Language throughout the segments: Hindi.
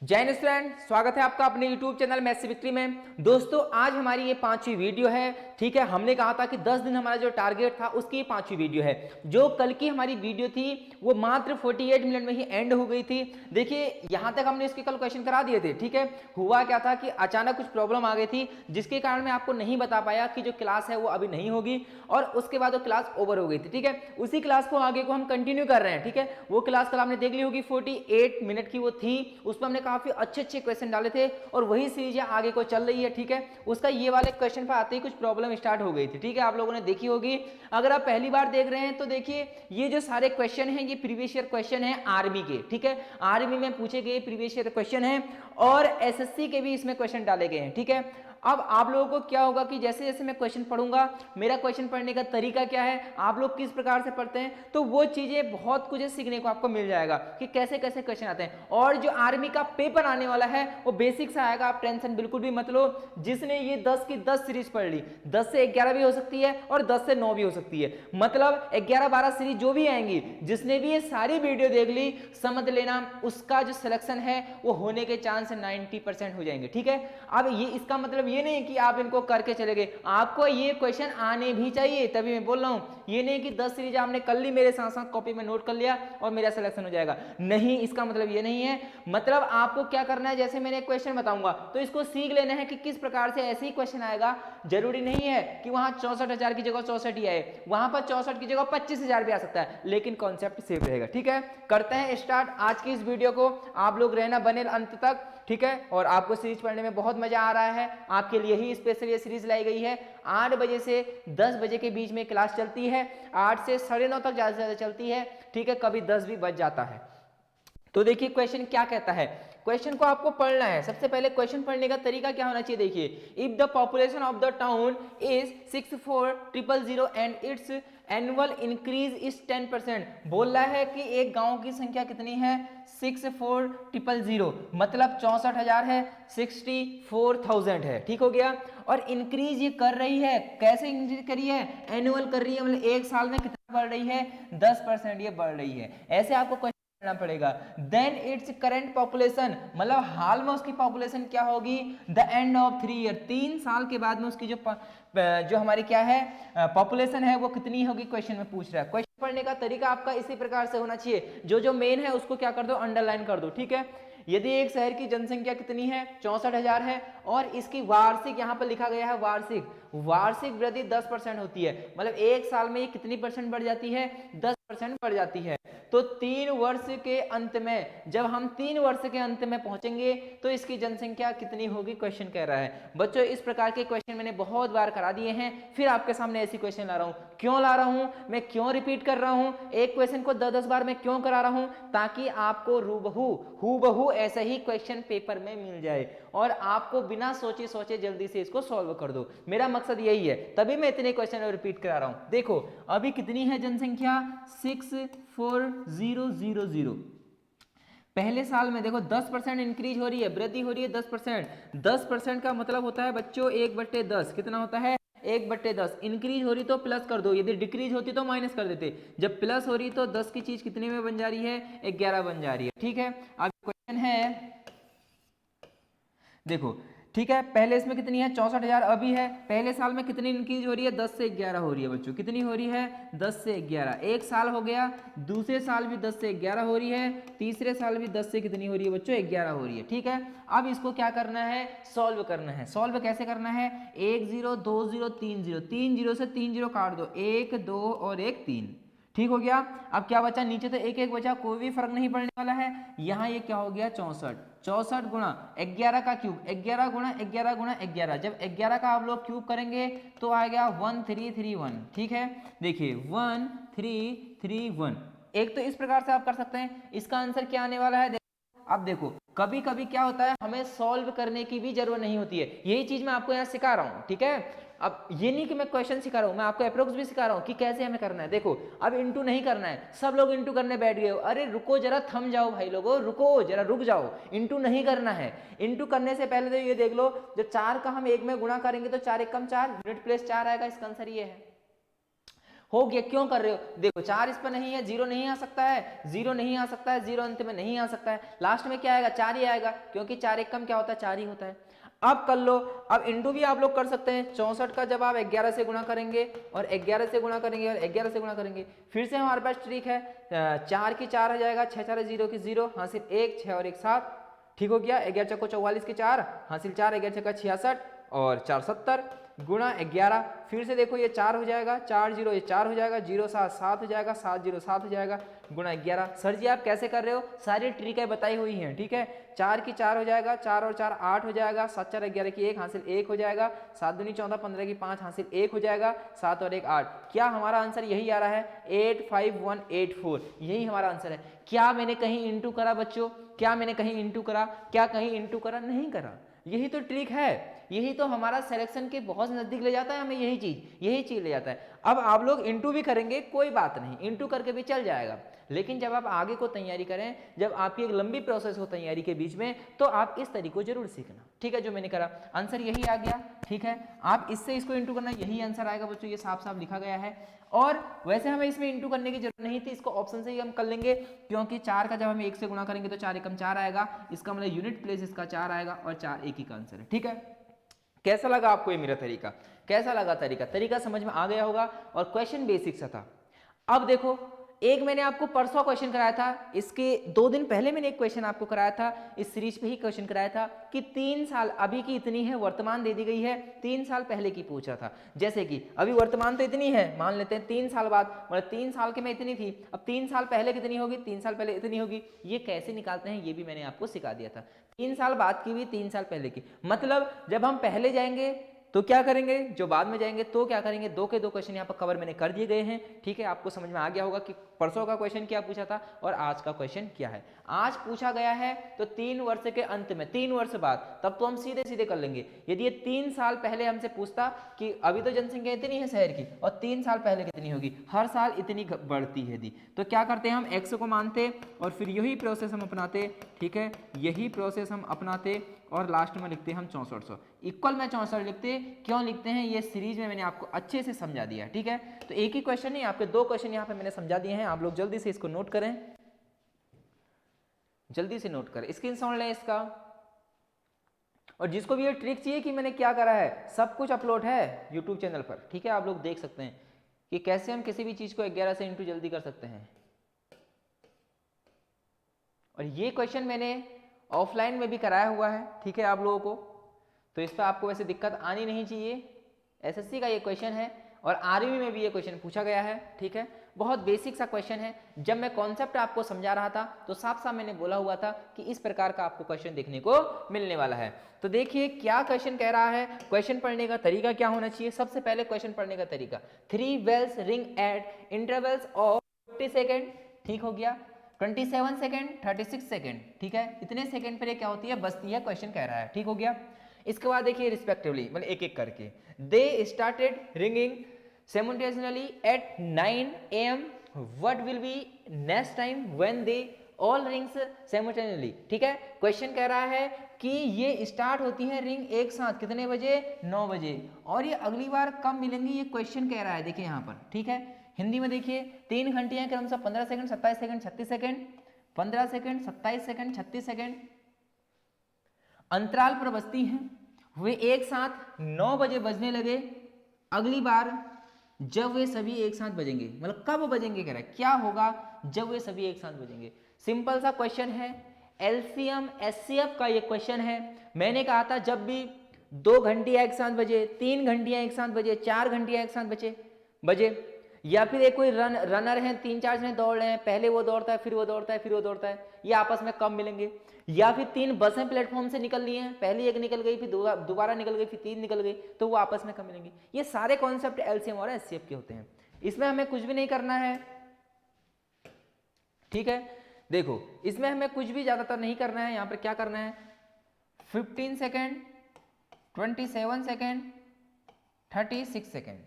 जय हिंद स्टूडेंट, स्वागत है आपका अपने YouTube चैनल मैथ्स विक्ट्री में। दोस्तों आज हमारी ये पांचवी वीडियो है। ठीक है, हमने कहा था कि 10 दिन हमारा जो टारगेट था उसकी ये पांचवी वीडियो है। जो कल की हमारी वीडियो थी वो मात्र 48 मिनट में ही एंड हो गई थी। देखिए यहाँ तक हमने इसके कल क्वेश्चन करा दिए थे। ठीक है, हुआ क्या था कि अचानक कुछ प्रॉब्लम आ गई थी जिसके कारण मैं आपको नहीं बता पाया कि जो क्लास है वो अभी नहीं होगी और उसके बाद वो क्लास ओवर हो गई थी। ठीक है, उसी क्लास को आगे को हम कंटिन्यू कर रहे हैं। ठीक है, वो क्लास कल आपने देख ली होगी, 48 मिनट की वो थी। उसमें हमने काफी अच्छे अच्छे क्वेश्चन डाले थे और वही सीरीज आगे को चल रही है। ठीक है, उसका ये वाले क्वेश्चन पर आते ही कुछ प्रॉब्लम स्टार्ट हो गई थी। ठीक है, आप लोगों ने देखी होगी। अगर आप पहली बार देख रहे हैं तो देखिए ये जो सारे क्वेश्चन हैं ये प्रीवियस ईयर क्वेश्चन है आर्मी के। ठीक है, आर्मी में पूछे गए प्रीवियस ईयर क्वेश्चन है और एसएससी के भी इसमें क्वेश्चन डाले गए हैं। ठीक है, अब आप लोगों को क्या होगा कि जैसे जैसे मैं क्वेश्चन पढ़ूंगा, मेरा क्वेश्चन पढ़ने का तरीका क्या है, आप लोग किस प्रकार से पढ़ते हैं, तो वो चीजें बहुत कुछ सीखने को आपको मिल जाएगा कि कैसे कैसे क्वेश्चन आते हैं। और जो आर्मी का पेपर आने वाला है वो बेसिक से आएगा, आप टेंशन बिल्कुल भी मत लो। जिसने ये 10 की 10 सीरीज पढ़ ली, 10 से 11 भी हो सकती है और 10 से 9 भी हो सकती है, मतलब 11-12 सीरीज जो भी आएंगी, जिसने भी ये सारी वीडियो देख ली, समझ लेना उसका जो सिलेक्शन है वो होने के चांस 90% हो जाएंगे। ठीक है, अब ये इसका मतलब ये नहीं कि आप इनको करके चले गए, आपको ये क्वेश्चन आने भी चाहिए, तभी मैं बोल रहा हूं। ये नहीं कि 10 सीरीज आपने कर ली, मेरे साथ साथ कॉपी में नोट कर लिया और मेरा सिलेक्शन हो जाएगा, नहीं, इसका मतलब ये नहीं है। मतलब आपको क्या करना है, जैसे मैंने क्वेश्चन बताऊंगा तो इसको सीख लेना है कि किस प्रकार से ऐसे ही क्वेश्चन आएगा। जरूरी नहीं है कि वहां 64,000 की जगह 64 ही आए, वहां पर 64 की जगह 25,000 भी आ सकता है, लेकिन कॉन्सेप्ट सेम रहेगा। ठीक है, करते हैं स्टार्ट आज की इस वीडियो को। आप लोग रहना बने अंत तक। ठीक है, और आपको सीरीज पढ़ने में बहुत मजा आ रहा है, आपके लिए ही स्पेशल ये सीरीज लाई गई है। 8 बजे से 10 बजे के बीच में क्लास चलती है, 8 से 9:30 तक ज्यादा से ज्यादा चलती है। ठीक है, कभी 10 भी बज जाता है। तो देखिए क्वेश्चन क्या कहता है, क्वेश्चन को आपको पढ़ना है। सबसे पहले क्वेश्चन पढ़ने का तरीका क्या होना चाहिए, देखिए, if the population of the town is 64,000 and it's annual increase is 10%। बोल रहा है कि एक गांव की संख्या कितनी है, 64,000, मतलब 64,000 है, 64,000 है। ठीक हो गया, और इंक्रीज ये कर रही है, कैसे इंक्रीज करी है, एनुअल कर रही है, मतलब एक साल में कितना बढ़ रही है, 10% ये बढ़ रही है। ऐसे आपको पड़ेगा। देन इट्स करंट पॉपुलेशन, मतलब हाल में उसकी पॉपुलेशन क्या होगी, द एंड ऑफ 3 ईयर, 3 साल के बाद में उसकी जो हमारी क्या है पॉपुलेशन है वो कितनी होगी, क्वेश्चन में पूछ रहा है। क्वेश्चन पढ़ने का तरीका आपका इसी प्रकार से होना चाहिए, जो जो मेन है उसको क्या कर दो, अंडरलाइन कर दो। ठीक है, यदि एक शहर की जनसंख्या कितनी है, 64,000 है, और इसकी वार्षिक यहां पर लिखा गया है वार्षिक वृद्धि 10% होती है, मतलब एक साल में ये कितनी परसेंट बढ़ जाती है, 10% बढ़ जाती है। तो 3 वर्ष के अंत में, जब हम 3 वर्ष के अंत में पहुंचेंगे तो इसकी जनसंख्या कितनी होगी, क्वेश्चन कह रहा है। बच्चों इस प्रकार के क्वेश्चन मैंने बहुत बार करा दिए हैं, फिर आपके सामने ऐसी क्वेश्चन ला रहा हूं। क्यों ला रहा हूं, मैं क्यों रिपीट कर रहा हूं, एक क्वेश्चन को 10-10 बार मैं क्यों करा रहा हूं, ताकि आपको हूबहू ऐसा ही क्वेश्चन पेपर में मिल जाए और आपको बिना सोचे सोचे जल्दी से इसको सॉल्व कर दो। मेरा मकसद यही है, तभी मैं इतने क्वेश्चन रिपीट करा रहा हूं। देखो अभी कितनी है जनसंख्या, 64,000। पहले साल में देखो 10% इंक्रीज हो रही है, वृद्धि हो रही है 10%। 10% का मतलब होता है बच्चों 1/10, कितना होता है, 1/10। इंक्रीज हो रही तो प्लस कर दो, यदि डिक्रीज होती तो माइनस कर देते। जब प्लस हो रही तो 10 की चीज कितने में बन जा रही है, 11 बन जा रही है। ठीक है, अब क्वेश्चन है, देखो ठीक है, पहले इसमें कितनी है, 64,000 अभी है, पहले साल में कितनी इंक्रीज हो रही है, 10 से 11 हो रही है बच्चों, कितनी हो रही है, 10 से 11, एक साल हो गया, दूसरे साल भी 10 से 11 हो रही है, तीसरे साल भी 10 से कितनी हो रही है बच्चों, 11 हो रही है। ठीक है, अब इसको क्या करना है, सॉल्व करना है। सॉल्व कैसे करना है, 1 0 2 0 3 0, 3 0 से 3 0 काट दो, 1 2 और 1 3। ठीक हो गया, अब क्या बचा, नीचे तो एक एक बचा, कोई भी फर्क नहीं पड़ने वाला है। यहाँ ये क्या हो गया, 64, 64 गुणा 11 का क्यूब, 11 गुणा 11 गुणा 11, जब 11 का आप लोग क्यूब करेंगे तो आएगा 1331। ठीक है, देखिए 1331। एक तो इस प्रकार से आप कर सकते हैं, इसका आंसर क्या आने वाला है। अब देखो कभी कभी क्या होता है, हमें सॉल्व करने की भी जरूरत नहीं होती है, यही चीज मैं आपको यहाँ सिखा रहा हूँ। ठीक है, अब ये नहीं कि मैं क्वेश्चन सिखा रहा हूँ, मैं आपको अप्रोक्स भी सिखा रहा हूँ कि कैसे हमें करना है। देखो अब इंटू नहीं करना है, सब लोग इंटू करने बैठ गए हो, अरे रुको जरा, थम जाओ भाई लोगों, रुको जरा, रुक जाओ, इंटू नहीं करना है। इंटू करने से पहले तो ये देख लो, जब 4 का हम 1 में गुणा करेंगे तो 4 1 4, यूनिट प्लेस 4 आएगा, इसका आंसर ये है। हो गया, क्यों कर रहे हो? देखो 4 इस पर नहीं है, 0 नहीं आ सकता है, 0 नहीं आ सकता है, 0 अंत में नहीं आ सकता है, लास्ट में क्या आएगा? 4 ही आएगा, क्योंकि 4 एक कम क्या होता है? 4 ही होता है। अब कर लो, अब इंटू भी आप लोग कर सकते हैं। 64 का जब आप 11 से गुणा करेंगे और 11 से गुणा करेंगे और 11 से गुणा करेंगे, फिर से हमारे पास ट्रिक है, 4 की 4 हो जाएगा, 6 4 0 की 0, हासिल 1, 6 और 1 7, ठीक हो गया। 11 चक्को 44 के 4, हासिल 4, 11 चक्का 66 और 4 70 गुणा 11, फिर से देखो ये 4 हो जाएगा, 4 0 ये 4 हो जाएगा, 0 7 7 हो जाएगा, 7 0 7 हो जाएगा, गुणा 11। सर जी आप कैसे कर रहे हो? सारी ट्रिकें बताई हुई हैं, ठीक है। 4 की 4 हो जाएगा, 4 और 4 8 हो जाएगा, 7 4 11 की 1, हासिल 1 हो जाएगा, 7 दूनी 14 15 की 5, हासिल 1 हो जाएगा, 7 और 1 8। क्या हमारा आंसर यही आ रहा है? 85184, यही हमारा आंसर है। क्या मैंने कहीं इंटू करा बच्चों? क्या मैंने कहीं इंटू करा? क्या कहीं इंटू करा? नहीं करा। यही तो ट्रिक है, यही तो हमारा सिलेक्शन के बहुत नजदीक ले जाता है हमें, यही चीज ले जाता है। अब आप लोग इंटू भी करेंगे कोई बात नहीं, इंटू करके भी चल जाएगा, लेकिन जब आप आगे को तैयारी करें, जब आपकी एक लंबी प्रोसेस हो तैयारी के बीच में, तो आप इस तरीके को जरूर सीखना, ठीक है। जो मैंने करा आंसर यही आ गया, ठीक है। आप इससे इसको इंटू करना, यही आंसर आएगा बच्चों, ये साफ साफ लिखा गया है। और वैसे हमें इसमें इंटू करने की जरूरत नहीं थी, इसको ऑप्शन से ही हम कर लेंगे, क्योंकि 4 का जब हम 1 से गुणा करेंगे तो 4 एकम 4 आएगा, इसका मतलब यूनिट प्लेस इसका 4 आएगा और 4 एक ही का आंसर है, ठीक है। कैसा लगा आपको ये मेरा तरीका? कैसा लगा तरीका समझ में आ गया होगा। और क्वेश्चन बेसिक सा था। अब देखो, एक मैंने आपको परसों क्वेश्चन कराया था, इसके 2 दिन पहले मैंने एक क्वेश्चन आपको कराया था, इस सीरीज पे ही क्वेश्चन कराया था कि 3 साल अभी की इतनी है, वर्तमान दे दी गई है, 3 साल पहले की पूछा था। जैसे कि अभी वर्तमान तो इतनी है, मान लेते हैं 3 साल बाद, मतलब 3 साल के में इतनी थी, अब 3 साल पहले कितनी होगी? 3 साल पहले इतनी होगी। ये कैसे निकालते हैं ये भी मैंने आपको सिखा दिया था। 3 साल बाद की भी 3 साल पहले की, मतलब जब हम पहले जाएंगे तो क्या करेंगे, जो बाद में जाएंगे तो क्या करेंगे। 2 के 2 क्वेश्चन यहाँ पर कवर मैंने कर दिए गए हैं, ठीक है। आपको समझ में आ गया होगा कि परसों का क्वेश्चन क्या पूछा था और आज का क्वेश्चन क्या है। आज पूछा गया है तो 3 वर्ष के अंत में, 3 वर्ष बाद, तब तो हम सीधे सीधे कर लेंगे। यदि ये 3 साल पहले हमसे पूछता कि अभी तो जनसंख्या इतनी है शहर की और 3 साल पहले कितनी होगी, हर साल इतनी बढ़ती है दी, तो क्या करते हैं हम x को मानते और फिर यही प्रोसेस हम अपनाते, ठीक है। यही प्रोसेस हम अपनाते और लास्ट में लिखते हम 6400, इक्वल में 64 लिखते। क्यों लिखते हैं ये सीरीज में मैंने आपको अच्छे से समझा दिया, ठीक है। तो एक ही क्वेश्चन नहीं, आपके 2 क्वेश्चन यहाँ पे मैंने समझा दिए हैं। आप लोग जल्दी से इसको नोट करें, जल्दी से नोट करें, स्क्रीनशॉट लें इसका। और जिसको भी ये ट्रिक चाहिए कि मैंने क्या करा है, सब कुछ अपलोड है यूट्यूब चैनल पर, ठीक है। आप लोग देख सकते हैं कि कैसे हम किसी भी चीज को 11 से इंटू जल्दी कर सकते हैं। और ये क्वेश्चन मैंने ऑफलाइन में भी कराया हुआ है, ठीक है, आप लोगों को, तो इस पर आपको वैसे दिक्कत आनी नहीं चाहिए। एसएससी का ये क्वेश्चन है और आरवी में भी ये क्वेश्चन पूछा गया है, ठीक है। बहुत बेसिक सा क्वेश्चन है। जब मैं कॉन्सेप्ट आपको समझा रहा था तो साफ साफ मैंने बोला हुआ था कि इस प्रकार का आपको क्वेश्चन देखने को मिलने वाला है। तो देखिए क्या क्वेश्चन कह रहा है, क्वेश्चन पढ़ने का तरीका क्या होना चाहिए। सबसे पहले क्वेश्चन पढ़ने का तरीका, 3 bells ring at intervals of 50 second, ठीक हो गया, 27 सेकेंड, 36 सेकेंड, ठीक है। इतने सेकेंड पर क्या होती है, बसती है, क्वेश्चन कह रहा है, ठीक हो गया। इसके बाद देखिए रिस्पेक्टिवली, मतलब एक एक करके, they started ringing simultaneously at 9 am, what will be next time when they all rings simultaneously, ठीक है। क्वेश्चन कह रहा है कि ये स्टार्ट होती है रिंग एक साथ कितने बजे, 9 बजे, और ये अगली बार कब मिलेंगी, ये क्वेश्चन कह रहा है। देखिए यहाँ पर, ठीक है। हिंदी में देखिए 3 घंटियां क्रमशः 15 second, 27 second, 36 second, 15 second, 27 second, 36 second अंतराल पर बजती हैं। वे एक साथ 9 बजे बजने लगे, अगली बार जब वे सभी एक साथ बजेंगे, मतलब कब बजेंगे कह रहा है, क्या होगा जब वे सभी एक साथ बजेंगे। सिंपल सा क्वेश्चन है, एलसीएम एचसीएफ का ये क्वेश्चन है। मैंने कहा था जब भी 2 घंटियां एक साथ बजे, 3 घंटियां एक साथ बजे, 4 घंटियां एक साथ बजे, या फिर एक कोई रनर है, 3-4 जने दौड़ रहे हैं, पहले वो दौड़ता है, फिर वो दौड़ता है, फिर वो दौड़ता है, ये आपस में कब मिलेंगे। या फिर 3 बसें प्लेटफॉर्म से निकल रही हैं, पहली एक निकल गई, फिर दोबारा निकल गई, फिर 3 निकल गई, तो वो आपस में कब मिलेंगे। ये सारे कॉन्सेप्ट एलसीएम और एचसीएफ के होते हैं, इसमें हमें कुछ भी नहीं करना है, ठीक है। देखो इसमें हमें कुछ भी ज्यादातर नहीं करना है। यहाँ पर क्या करना है, 15 सेकेंड, 27 सेकेंड, 36 सेकेंड,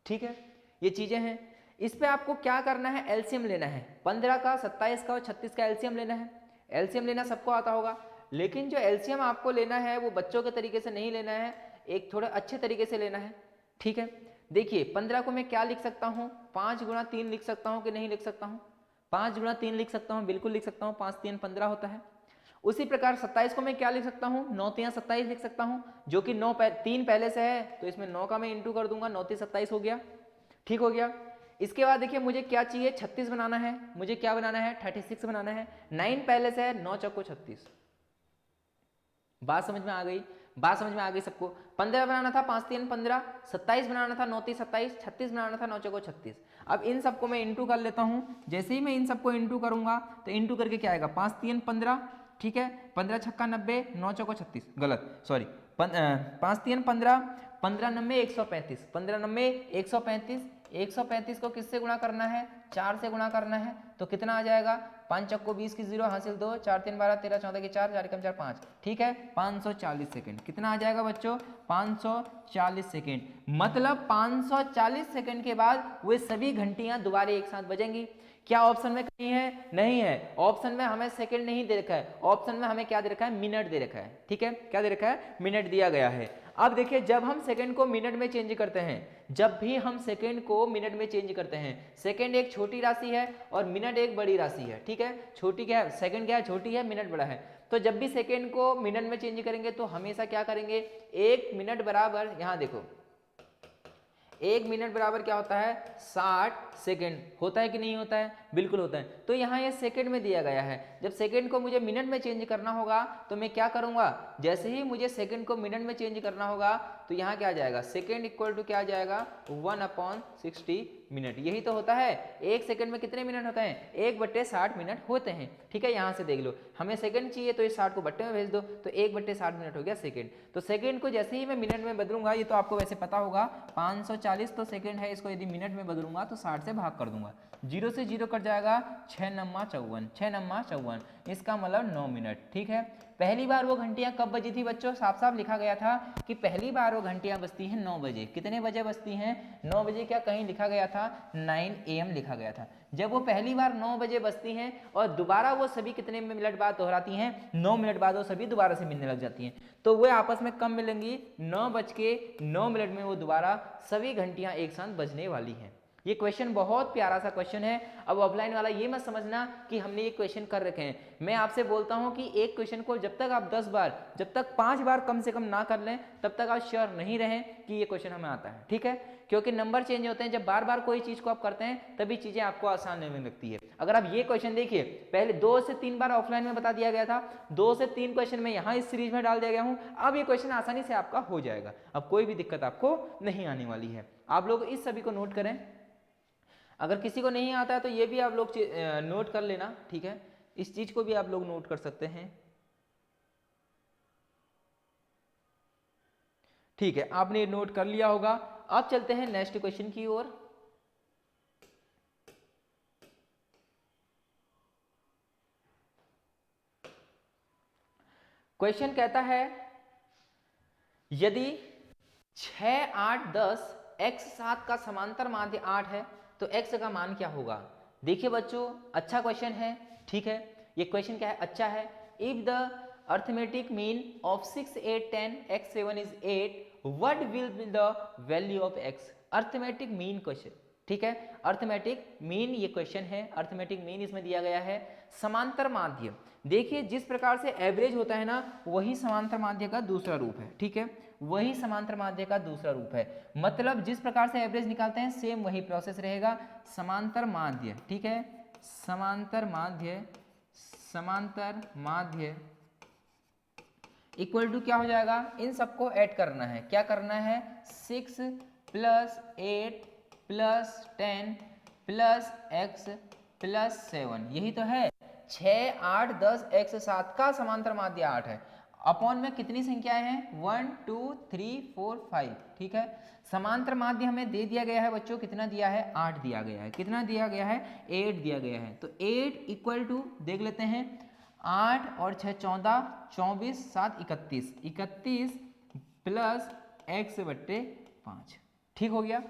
ठीक है, ये चीजें हैं। इस पे आपको क्या करना है, एलसीएम लेना है। 15 का, 27 का और 36 का एलसीएम लेना है। एलसीएम लेना सबको आता होगा, लेकिन जो एलसीएम आपको लेना है वो बच्चों के तरीके से नहीं लेना है, एक थोड़े अच्छे तरीके से लेना है, ठीक है। देखिए 15 को मैं क्या लिख सकता हूँ, 5 गुणा 3 लिख सकता हूँ कि नहीं लिख सकता हूँ, 5 गुणा 3 लिख सकता हूँ, बिल्कुल लिख सकता हूँ, 5 3 15 होता है। उसी प्रकार 27 को मैं क्या लिख सकता हूँ, 9 3 27 लिख सकता हूँ, जो कि 3 पहले से है तो इसमें 9 का मैं इंटू कर दूंगा, 9 3 27 हो गया, ठीक हो गया। इसके बाद देखिए मुझे क्या चाहिए, 36 बनाना है, मुझे क्या बनाना है, 36 बनाना है, 9 पहले से है, 9 चौको 36। बात समझ में आ गई, बात समझ में आ गई सबको। 15 बनाना था, 5 3 15, 27 बनाना था, 9 3 27, 36 बनाना था, 9 चौको 36। अब इन सबको मैं इंटू कर लेता हूं। जैसे ही मैं इन सबको इंटू करूंगा तो इंटू करके क्या आएगा, 5 3 15, ठीक है, 15 छक्का 90, 9 चौको 36, गलत सॉरी, 5 3 15, 15 90 135, 15 90 135, 135 को किससे गुणा करना है, 4 से गुणा करना है, तो कितना आ जाएगा, 5 चक्को 20 की 0 हासिल 2, 4 3 12 13 14 की 4, 4 कम 4 5, ठीक है, 540 सेकंड। कितना आ जाएगा बच्चों, 540 सेकंड। मतलब 540 सेकंड के बाद वे सभी घंटियां दोबारा एक साथ बजेंगी। क्या ऑप्शन में कहीं है, नहीं है, ऑप्शन में हमें सेकंड नहीं दे रखा है, ऑप्शन में हमें क्या दे रखा है, मिनट दे रखा है, ठीक है, क्या दे रखा है, मिनट दिया गया है। अब देखिए जब हम सेकंड को मिनट में चेंज करते हैं, जब भी हम सेकंड को मिनट में चेंज करते हैं, सेकंड एक छोटी राशि है और मिनट एक बड़ी राशि है, ठीक है, छोटी क्या है, सेकंड क्या है, छोटी है, मिनट बड़ा है। तो जब भी सेकंड को मिनट में चेंज करेंगे तो हमेशा क्या करेंगे, 1 मिनट बराबर, यहां देखो 1 मिनट बराबर क्या होता है, 60 सेकंड होता है कि नहीं होता है, बिल्कुल होता है। तो यहाँ ये सेकंड में दिया गया है, जब सेकंड को मुझे मिनट में चेंज करना होगा तो मैं क्या करूंगा, जैसे ही मुझे सेकंड को मिनट में चेंज करना होगा तो यहाँ क्या आ जाएगा, सेकंड इक्वल टू क्या आ जाएगा, 1/60 मिनट। यही तो होता है, एक सेकंड में कितने मिनट होते हैं, 1/60 मिनट होते हैं, ठीक है। यहाँ से देख लो, हमें सेकंड चाहिए तो इस 60 को बट्टे में भेज दो, तो 1/60 मिनट हो गया सेकंड। तो सेकंड को जैसे ही मैं मिनट में बदलूंगा, ये तो आपको वैसे पता होगा, 540 तो सेकंड है, इसको यदि मिनट में बदलूंगा तो 60 से भाग कर दूंगा, 0 से 0 कट जाएगा, 6 नम्मा 54, 6 नम्मा 54, इसका मतलब 9 मिनट, ठीक है। पहली बार वो घंटियां कब बजी थी बच्चों, साफ साफ लिखा गया था कि पहली बार वो घंटियां बजती हैं 9 बजे। कितने बजे बजती हैं, 9 बजे। क्या कहीं लिखा गया था, 9 AM लिखा गया था। जब वो पहली बार 9 बजे बजती हैं और दोबारा वो सभी कितने मिनट बाद दोहराती हैं, 9 मिनट बाद वो सभी दोबारा से मिलने लग जाती हैं, तो वो आपस में कब मिलेंगी, 9:09 में वो दोबारा सभी घंटियां एक साथ बजने वाली हैं। ये क्वेश्चन बहुत प्यारा सा क्वेश्चन है। अब ऑफलाइन वाला ये मत समझना कि हमने ये क्वेश्चन कर रखे हैं। मैं आपसे बोलता हूं कि एक क्वेश्चन को जब तक आप 10 बार, जब तक 5 बार कम से कम ना कर लें, तब तक आप श्योर नहीं रहें कि ये क्वेश्चन हमें आता है, ठीक है। क्योंकि नंबर चेंज होते हैं, जब बार बार कोई चीज को आप करते हैं तभी चीजें आपको आसान लगने लगती है। अगर आप ये क्वेश्चन देखिए, पहले 2 से 3 बार ऑफलाइन में बता दिया गया था, 2 से 3 क्वेश्चन में यहाँ इस सीरीज में डाल दिया गया हूँ। अब ये क्वेश्चन आसानी से आपका हो जाएगा, अब कोई भी दिक्कत आपको नहीं आने वाली है। आप लोग इस सभी को नोट करें, अगर किसी को नहीं आता है तो ये भी आप लोग नोट कर लेना, ठीक है। इस चीज को भी आप लोग नोट कर सकते हैं, ठीक है, आपने नोट कर लिया होगा। अब चलते हैं नेक्स्ट क्वेश्चन की ओर। क्वेश्चन कहता है यदि 6 8 10 x 7 का समांतर माध्य 8 है तो x का मान क्या होगा। देखिए बच्चों, अच्छा क्वेश्चन है, ठीक है। ये क्वेश्चन क्या है, अच्छा है। If the arithmetic mean of 6 8 10 x 7 is 8, what will be the value of x। Arithmetic mean question, ठीक है, अर्थमेटिक मीन ये क्वेश्चन है, अर्थमेटिक मीन इसमें दिया गया है। समांतर माध्य, देखिए जिस प्रकार से एवरेज होता है ना, वही समांतर माध्य का दूसरा रूप है, ठीक है, वही समांतर माध्य का दूसरा रूप है। मतलब जिस प्रकार से एवरेज निकालते हैं सेम वही प्रोसेस रहेगा। समांतर माध्य, ठीक है, समांतर माध्य, समांतर माध्य इक्वल टू क्या हो जाएगा, इन सबको ऐड करना है। क्या करना है, 6 + 8 + 10 + x + 7, यही तो है। 6 8 10 x 7 का समांतर माध्य 8 है। अपॉन में कितनी संख्याएं हैं, 1 2 3 4 5, ठीक है। समांतर माध्य हमें दे दिया गया है बच्चों, कितना दिया है, 8 दिया गया है। कितना दिया गया है, 8 दिया गया है। तो 8 इक्वल टू देख लेते हैं, 8 और 6 14, 24 7 31, 31 प्लस x/5, ठीक हो गया।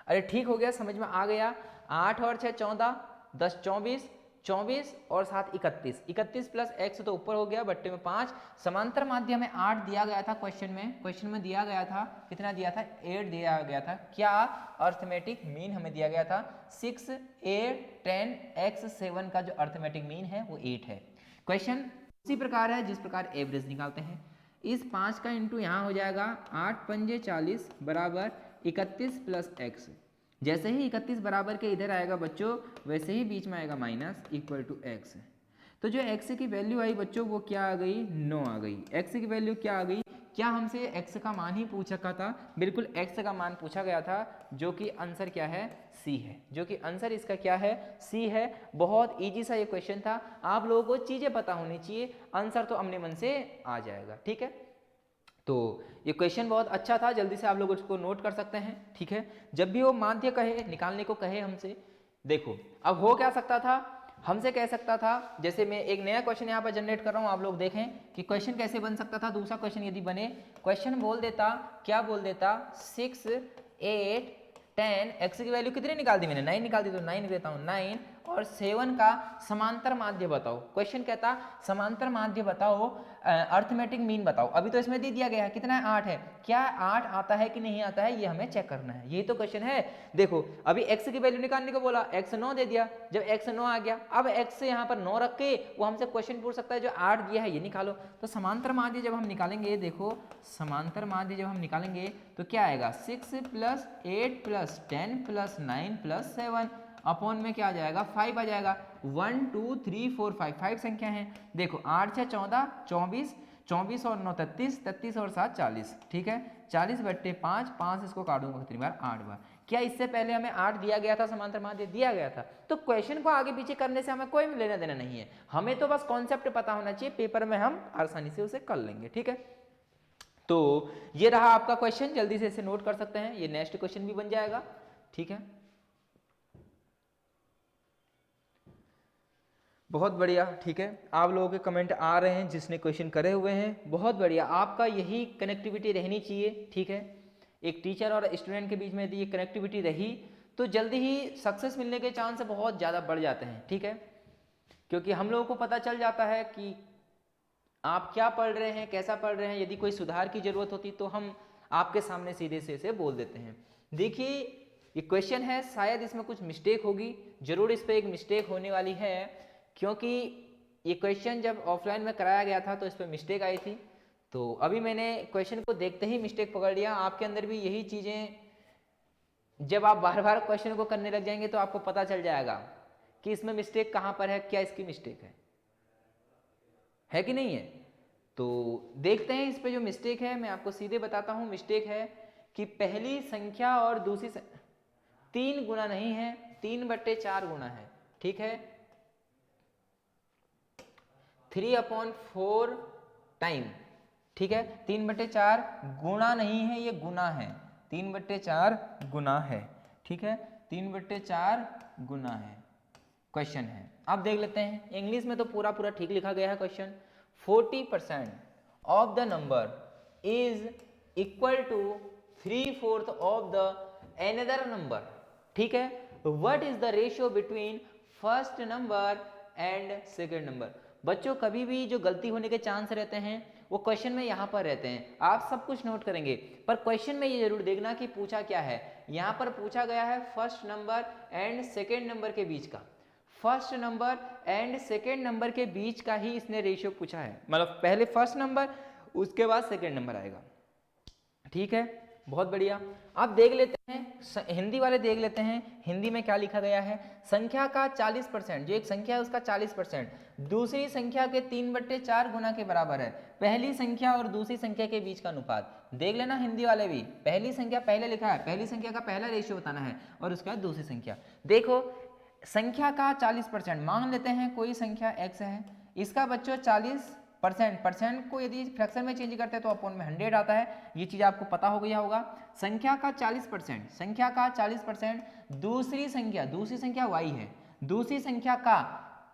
अरे ठीक हो गया, समझ में आ गया। 8 और 6 14, 10 24, 24 और 7 31, 31 प्लस x तो ऊपर हो गया बट्टे में 5, समांतर माध्य में 8 दिया गया था क्वेश्चन में दिया गया था, कितना दिया था 8 दिया गया था। क्या अर्थमेटिक मीन हमें दिया गया था 6 8 10 x 7 का जो अर्थमेटिक मीन है वो 8 है। क्वेश्चन उसी प्रकार है जिस प्रकार एवरेज निकालते हैं। इस 5 का इंटू यहाँ हो जाएगा 8 पंजे 40 बराबर 31 प्लस x। जैसे ही 31 बराबर के इधर आएगा बच्चों वैसे ही बीच में आएगा माइनस इक्वल टू x। तो जो x की वैल्यू आई बच्चों वो क्या आ गई 9 आ गई। x की वैल्यू क्या आ गई, क्या हमसे x का मान ही पूछा था, बिल्कुल x का मान पूछा गया था जो कि आंसर क्या है C है, जो कि आंसर इसका क्या है C है। बहुत इजी सा ये क्वेश्चन था, आप लोगों को चीजें पता होनी चाहिए, आंसर तो अपने मन से आ जाएगा। ठीक है, तो ये क्वेश्चन बहुत अच्छा था, जल्दी से आप लोग उसको नोट कर सकते हैं। ठीक है, जब भी वो माध्य कहे निकालने को कहे हमसे, देखो अब हो क्या सकता था, हमसे कह सकता था, जैसे मैं एक नया क्वेश्चन यहाँ पर जनरेट कर रहा हूँ, आप लोग देखें कि क्वेश्चन कैसे बन सकता था। दूसरा क्वेश्चन यदि बने, क्वेश्चन बोल देता, क्या बोल देता 6 8 10 x की वैल्यू कितनी निकाल दी मैंने 9 निकाल दी, तो 9 देता हूँ 9 और 7 का समांतर माध्य बताओ। क्वेश्चन कहता समांतर माध्य बताओ, अर्थमेटिक मीन बताओ। अभी तो इसमें दे दिया गया है कितना है 8 है, क्या 8 आता है कि नहीं आता है ये हमें चेक करना है, यही तो क्वेश्चन है। देखो अभी x की वैल्यू निकालने को बोला, x 9 दे दिया, जब x 9 आ गया अब x से यहाँ पर 9 रख के वो हमसे क्वेश्चन पूछ सकता है जो 8 दिया है ये निकालो। तो समांतर माध्य जब हम निकालेंगे, देखो समांतर माध्य जब हम निकालेंगे तो क्या आएगा 6 plus 8 plus 10 plus 9 plus 7 upon में क्या आ जाएगा 5 आ जाएगा। 1 2 3 4 5 5 संख्या है। देखो 8 6 14 24, 24 और 9 33, 33 और 7 40। ठीक है, 40 बट्टे 5, 5 इसको काटूंगा कितनी बार 8 बार। क्या इससे पहले हमें 8 दिया गया था, समांतर माध्य दिया गया था। तो क्वेश्चन को आगे पीछे करने से हमें कोई लेना देना नहीं है, हमें तो बस कॉन्सेप्ट पता होना चाहिए, पेपर में हम आसानी से उसे कर लेंगे। ठीक है, तो ये रहा आपका क्वेश्चन, जल्दी से इसे नोट कर सकते हैं, ये नेक्स्ट क्वेश्चन भी बन जाएगा। ठीक है, बहुत बढ़िया। ठीक है, आप लोगों के कमेंट आ रहे हैं जिसने क्वेश्चन करे हुए हैं, बहुत बढ़िया, आपका यही कनेक्टिविटी रहनी चाहिए। ठीक है, एक टीचर और स्टूडेंट के बीच में यदि ये कनेक्टिविटी रही तो जल्दी ही सक्सेस मिलने के चांस बहुत ज़्यादा बढ़ जाते हैं। ठीक है, क्योंकि हम लोगों को पता चल जाता है कि आप क्या पढ़ रहे हैं, कैसा पढ़ रहे हैं, यदि कोई सुधार की जरूरत होती तो हम आपके सामने सीधे से इसे बोल देते हैं। देखिए ये क्वेश्चन है, शायद इसमें कुछ मिस्टेक होगी, जरूर इस पर एक मिस्टेक होने वाली है, क्योंकि ये क्वेश्चन जब ऑफलाइन में कराया गया था तो इस पर मिस्टेक आई थी। तो अभी मैंने क्वेश्चन को देखते ही मिस्टेक पकड़ लिया। आपके अंदर भी यही चीज़ें, जब आप बार बार क्वेश्चन को करने लग जाएंगे तो आपको पता चल जाएगा कि इसमें मिस्टेक कहाँ पर है, क्या इसकी मिस्टेक है कि नहीं है। तो देखते हैं इस पे जो मिस्टेक है, मैं आपको सीधे बताता हूँ। मिस्टेक है कि पहली संख्या और दूसरी 3 गुना नहीं है, 3/4 गुना है। ठीक है, 3/4 टाइम। ठीक है, 3/4 गुणा नहीं है, ये गुना है, 3/4 गुना है। ठीक है, 3/4 गुना है क्वेश्चन है। अब देख लेते हैं, इंग्लिश में तो पूरा पूरा ठीक लिखा गया है question. 40% of the number is equal to 3/4 of the another number. ठीक है, what is the ratio between first number and second number. बच्चों कभी भी जो गलती होने के चांस रहते हैं वो क्वेश्चन में यहाँ पर रहते हैं, आप सब कुछ नोट करेंगे, पर क्वेश्चन में ये जरूर देखना कि पूछा क्या है। यहाँ पर पूछा गया है first number and second number के बीच का, first number and second number के बीच का ही इसने रेशियो पूछा है, मतलब पहले फर्स्ट नंबर उसके बाद सेकेंड नंबर आएगा। ठीक है, बहुत बढ़िया। अब देख लेते हैं हिंदी वाले, देख लेते हैं हिंदी में क्या लिखा गया है। संख्या का 40%, जो एक संख्या है उसका 40% दूसरी संख्या के 3/4 गुना के बराबर है। पहली संख्या और दूसरी संख्या के बीच का अनुपात देख लेना हिंदी वाले भी। पहली संख्या पहले लिखा है, पहली संख्या का पहला रेशियो बताना है और उसके बाद दूसरी संख्या। देखो संख्या का 40%, मान लेते हैं कोई संख्या x है, इसका बच्चों 40%, परसेंट को यदि फ्रैक्शन में चेंज करते हैं तो अपॉन में 100 आता है, ये चीज आपको पता हो गया होगा। संख्या का 40%, संख्या का 40% दूसरी संख्या y है, दूसरी संख्या का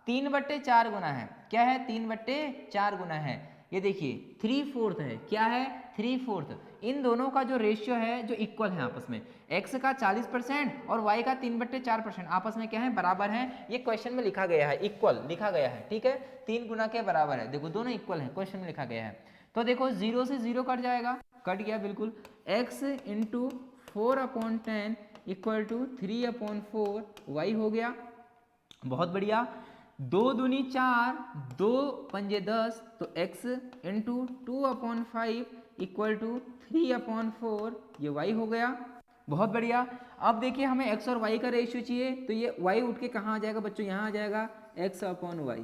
3/4 गुना है। क्या है, 3/4 गुना है। ये देखिए 3/4 है, क्या है 3/4। इन दोनों का जो रेशियो है जो इक्वल है आपस में, x का 40% और y का 3/4% आपस में क्या है, बराबर है। ये क्वेश्चन में लिखा गया है, इक्वल लिखा गया है, ठीक है, 3 गुना के बराबर है। देखो दोनों इक्वल है, क्वेश्चन में लिखा गया है। तो देखो 0 से 0 कट जाएगा, कट गया बिल्कुल। x into 4/10 equal to 3/4 y हो गया, बहुत बढ़िया। 2 दूनी 4, 2 पंजे 10, तो x इंटू 2/5 इक्वल टू 3/4, ये y हो गया, बहुत बढ़िया। अब देखिए हमें x और y का रेशियो चाहिए, तो ये y उठ के कहाँ आ जाएगा बच्चों, यहाँ आ जाएगा x/y,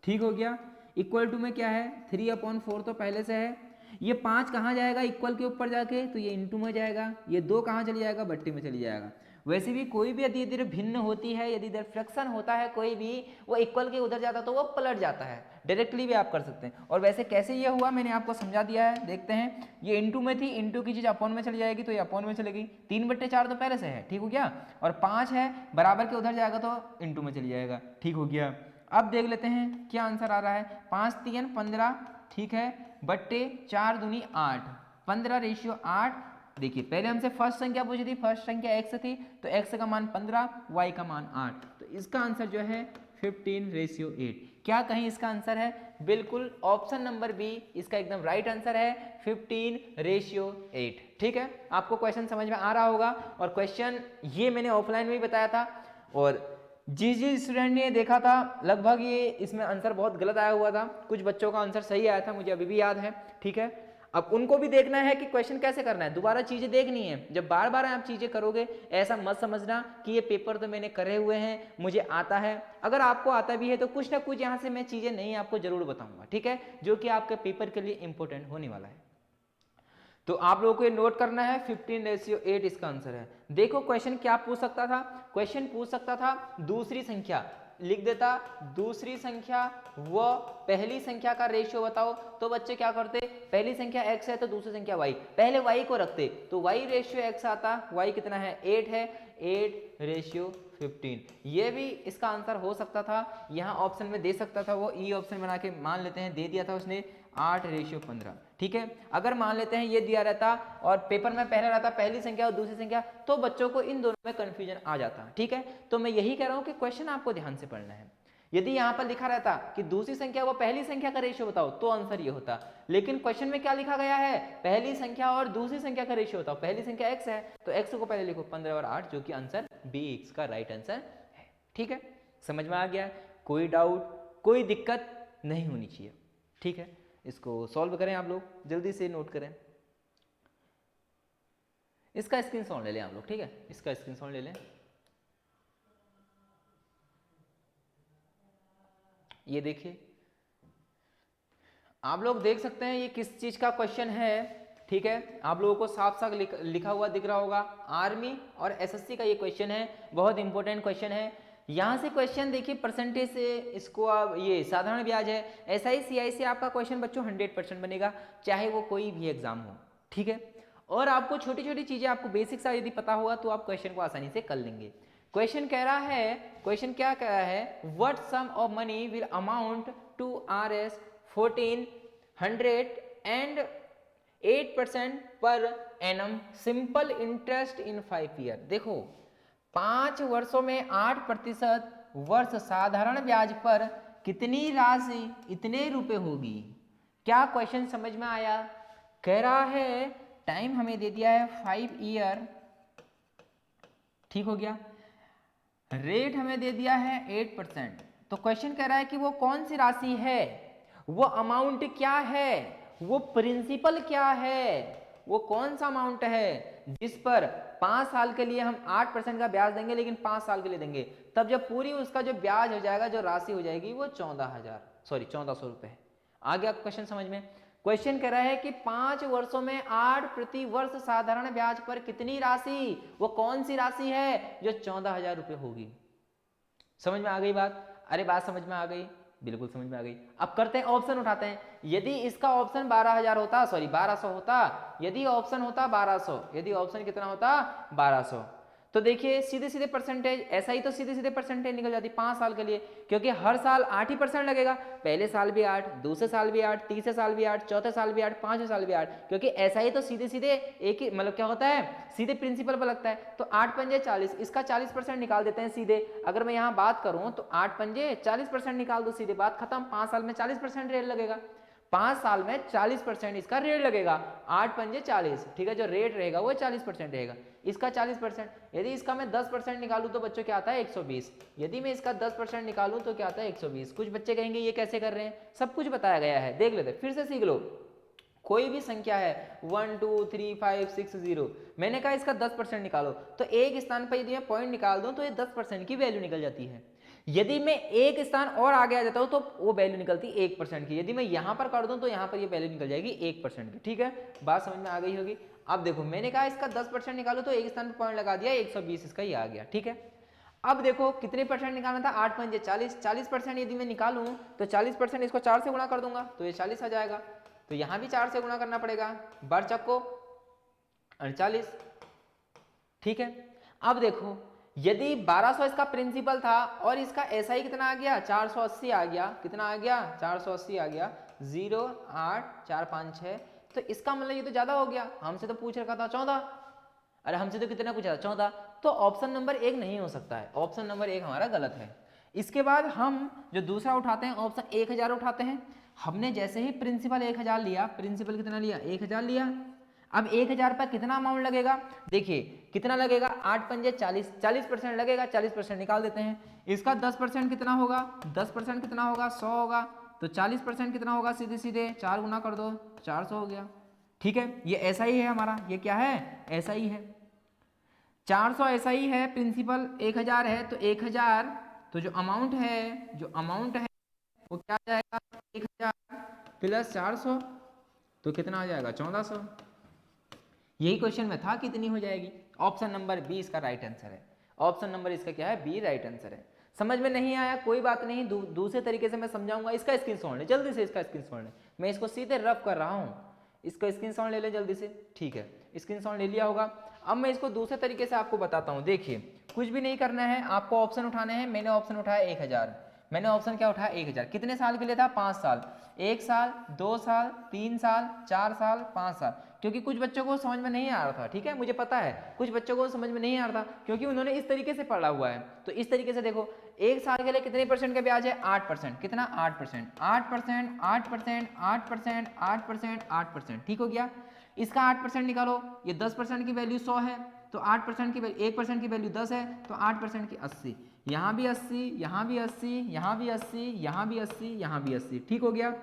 ठीक हो गया। इक्वल टू में क्या है 3/4 तो पहले से है। ये 5 कहाँ जाएगा इक्वल के ऊपर जाके, तो ये इंटू में जाएगा। ये 2 कहाँ चली जाएगा, बट्टे में चली जाएगा। वैसे भी कोई भी यदि इधर भिन्न होती है, यदि इधर फ्रैक्शन होता है कोई भी, वो इक्वल के उधर जाता है तो वो पलट जाता है, डायरेक्टली भी आप कर सकते हैं। और वैसे कैसे ये हुआ मैंने आपको समझा दिया है, देखते हैं। ये इंटू में थी, इंटू की चीज़ अपॉन में चली जाएगी, तो ये अपॉन में चलेगी। 3/4 तो पहले से है, ठीक हो गया। और 5 है बराबर के उधर जाएगा तो इंटू में चली जाएगा, ठीक हो गया। अब देख लेते हैं क्या आंसर आ रहा है। 5 3 15, ठीक है, बट्टे 4 दूनी 8, 15 रेशियो 8। देखिए पहले हमसे फर्स्ट संख्या पूछी थी, फर्स्ट संख्या x थी, तो x का मान 15, y का मान 8, तो इसका आंसर जो है 15/8। क्या कहीं इसका आंसर है, बिल्कुल ऑप्शन नंबर बी इसका एकदम राइट आंसर है, 15/8। ठीक है, आपको क्वेश्चन समझ में आ रहा होगा। और क्वेश्चन ये मैंने ऑफलाइन में भी बताया था, और जिस स्टूडेंट ने देखा था लगभग ये इसमें आंसर बहुत गलत आया हुआ था, कुछ बच्चों का आंसर सही आया था, मुझे अभी भी याद है। ठीक है, अब उनको भी देखना है कि क्वेश्चन कैसे करना है, दोबारा चीजें देखनी है। जब बार बार आप चीजें करोगे ऐसा मत समझना कि ये पेपर तो मैंने करे हुए हैं, मुझे आता है। अगर आपको आता भी है तो कुछ ना कुछ यहाँ से मैं चीजें नहीं आपको जरूर बताऊंगा, ठीक है, जो कि आपके पेपर के लिए इंपॉर्टेंट होने वाला है। तो आप लोगों को ये नोट करना है, 15/8 इसका आंसर है। देखो क्वेश्चन क्या पूछ सकता था, क्वेश्चन पूछ सकता था दूसरी संख्या, लिख देता दूसरी संख्या व पहली संख्या का रेशियो बताओ। तो बच्चे क्या करते, पहली संख्या x है तो दूसरी संख्या y, पहले y को रखते, तो y रेशियो x आता, y कितना है 8 है, 8/15। ये भी इसका आंसर हो सकता था, यहाँ ऑप्शन में दे सकता था वो, ई ऑप्शन बना के मान लेते हैं दे दिया था उसने 8/15। ठीक है, अगर मान लेते हैं ये दिया रहता और पेपर में पहला रहता पहली संख्या और दूसरी संख्या, तो बच्चों को इन दोनों में कंफ्यूजन आ जाता। ठीक है, तो मैं यही कह रहा हूं कि क्वेश्चन आपको ध्यान से पढ़ना है। यदि यहाँ पर लिखा रहता कि दूसरी संख्या व पहली संख्या का रेशियो बताओ, तो आंसर ये होता। लेकिन क्वेश्चन में क्या लिखा गया है, पहली संख्या और दूसरी संख्या का रेशियो बताओ। पहली संख्या x है तो x को पहले लिखो 15 और 8, जो कि आंसर बी x का राइट आंसर है। ठीक है, समझ में आ गया, कोई डाउट कोई दिक्कत नहीं होनी चाहिए। ठीक है, इसको सॉल्व करें आप लोग, जल्दी से नोट करें। इसका स्क्रीनशॉट ले लें आप लोग, ठीक है, इसका स्क्रीनशॉट ले लें। ये देखिए आप लोग देख सकते हैं ये किस चीज का क्वेश्चन है। ठीक है, आप लोगों को साफ साफ लिखा हुआ दिख रहा होगा, आर्मी और एसएससी का ये क्वेश्चन है, बहुत इंपॉर्टेंट क्वेश्चन है। यहाँ से क्वेश्चन देखिए परसेंटेज से, इसको आप ये साधारण ब्याज है, एसआई सीआई से आपका क्वेश्चन बच्चों 100% बनेगा, चाहे वो कोई भी एग्जाम हो। ठीक है, और आपको छोटी छोटी चीजें आपको बेसिक सा यदि पता होगा तो आप क्वेश्चन को आसानी से कर लेंगे। क्वेश्चन कह रहा है, क्वेश्चन क्या कह रहा है, what sum of money will amount to Rs 1400 and 8% पर annum simple interest in 5 year. देखो 5 वर्षों में 8% वर्ष साधारण ब्याज पर कितनी राशि इतने रुपए होगी। क्या क्वेश्चन समझ में आया? कह रहा है टाइम हमें दे दिया है 5 ईयर, ठीक हो गया, रेट हमें दे दिया है 8%। तो क्वेश्चन कह रहा है कि वो कौन सी राशि है, वो अमाउंट क्या है, वो प्रिंसिपल क्या है, वो कौन सा अमाउंट है जिस पर 5 साल के लिए हम 8% का ब्याज देंगे, लेकिन 5 साल के लिए देंगे, तब जब पूरी उसका जो ब्याज हो जाएगा, जो राशि हो जाएगी वो 1400 रुपए। आ गया क्वेश्चन समझ में? क्वेश्चन कह रहा है कि 5 वर्षों में 8 प्रति वर्ष साधारण ब्याज पर कितनी राशि, वो कौन सी राशि है जो 14,000 रुपए होगी। समझ में आ गई बात? अरे बात समझ में आ गई, बिल्कुल समझ में आ गई। अब करते हैं ऑप्शन उठाते हैं। यदि इसका ऑप्शन 12,000 होता, सॉरी 1200 होता, यदि ऑप्शन होता 1200, यदि ऑप्शन कितना होता 1200, तो देखिए सीधे सीधे परसेंटेज, ऐसा ही तो सीधे सीधे परसेंटेज निकल जाती 5 साल के लिए, क्योंकि हर साल 8% लगेगा। पहले साल भी 8, दूसरे साल भी 8, तीसरे साल भी 8, चौथे साल भी 8, पांचवें साल भी 8, क्योंकि ऐसा ही तो सीधे सीधे एक ही मतलब क्या होता है, सीधे प्रिंसिपल पर लगता है। तो 8 पंजे 40, इसका 40% निकाल देते हैं सीधे। अगर मैं यहाँ बात करूँ तो 8 पंजे 40% निकाल दो, सीधे बात खत्म। 5 साल में 40% रेट लगेगा, 5 साल में 40% इसका रेट लगेगा। 8 पंजे 40, ठीक है, जो रेट रहेगा वो 40% रहेगा, इसका 40%। यदि इसका मैं 10% निकालूं तो बच्चों क्या आता है 120। यदि मैं इसका 10% निकालूं तो क्या आता है 120। कुछ बच्चे कहेंगे ये कैसे कर रहे हैं, सब कुछ बताया गया है, देख लेते फिर से सीख लो। कोई भी संख्या है 1 2 3 5 6 0, मैंने कहा इसका 10% निकालो, तो एक स्थान पर यदि मैं पॉइंट निकाल दूं तो ये 10% की वैल्यू निकल जाती है। यदि मैं एक स्थान और आगे आ जाता हूं तो वो वैल्यू निकलती 1% की। यदि मैं यहां पर कर दूं तो यहां पर ये वैल्यू निकल जाएगी 1% की। ठीक है, बात समझ में आ गई होगी। अब देखो मैंने कहा इसका 10% निकालो, तो एक स्थान पर पॉइंट लगा दिया, 120 इसका ये आ गया। ठीक है, अब देखो कितने परसेंट निकालना था, 8 पंजे 40, 40% यदि मैं निकालूं तो 40% इसको 4 से गुणा कर दूंगा तो ये 40 आ जाएगा। तो यहां भी 4 से गुणा करना पड़ेगा, बार चक्को 48। ठीक है, अब देखो यदि 1200 इसका प्रिंसिपल था और इसका एसआई कितना आ गया, 480 आ गया। कितना आ गया, 480 आ गया। 0 8 4 5 6, तो इसका मतलब ये तो ज्यादा हो गया। हमसे तो पूछ रखा था 14, अरे हमसे तो कितना पूछा था 14, तो ऑप्शन नंबर 1 नहीं हो सकता है, ऑप्शन नंबर 1 हमारा गलत है। इसके बाद हम जो दूसरा उठाते हैं ऑप्शन 1000 उठाते हैं। हमने जैसे ही प्रिंसिपल 1000 लिया, प्रिंसिपल कितना लिया 1000 लिया। अब 1000 पर कितना अमाउंट लगेगा, देखिए कितना लगेगा, 8 पंजे 40, 40% लगेगा, 40% निकाल देते हैं। इसका 10% कितना होगा, 10% कितना होगा 100 होगा, तो 40% कितना होगा, सीधे सीधे 4 गुना कर दो, 400 हो गया। ठीक है, ये ऐसा ही है हमारा, ये क्या है ऐसा ही है, 400 ऐसा ही है। प्रिंसिपल 1000 है तो 1000, तो जो अमाउंट है वो क्या आ जाएगा 1000 प्लस 400, तो कितना आ जाएगा 1400। यही क्वेश्चन में था कितनी हो जाएगी। ऑप्शन नंबर बी इसका राइट आंसर है। ऑप्शन नंबर इसका क्या है, बी राइट आंसर है। समझ में नहीं आया कोई बात नहीं, दूसरे तरीके से मैं समझाऊंगा। इसका स्क्रीनशॉट ले जल्दी से, इसका स्क्रीनशॉट ले, मैं इसको सीधे रफ कर रहा हूँ, इसका स्क्रीनशॉट ले ले जल्दी से। ठीक है, स्क्रीनशॉट ले लिया होगा। अब मैं इसको दूसरे तरीके से आपको बताता हूँ। देखिए कुछ भी नहीं करना है, आपको ऑप्शन उठाने हैं। मैंने ऑप्शन उठाया 1000, मैंने ऑप्शन क्या उठाया 1000, कितने साल के लिए था 5 साल, 1 साल 2 साल 3 साल 4 साल 5 साल, क्योंकि कुछ बच्चों को समझ में नहीं आ रहा था। ठीक है, मुझे पता है कुछ बच्चों को समझ में नहीं आ रहा था क्योंकि उन्होंने इस तरीके से पढ़ा हुआ है। तो इस तरीके से देखो, 1 साल के लिए कितने परसेंट का ब्याज है 8%, कितना 8%, 8%, 8%, 8%, 8%, 8%। ठीक हो गया, इसका 8% निकालो, ये 10% की वैल्यू 100 है, तो 8% की 1% की वैल्यू 10 है, तो 8% की 80, यहाँ भी 80, यहाँ भी 80, यहाँ भी 80, यहाँ भी 80, यहाँ भी 80। ठीक हो गया,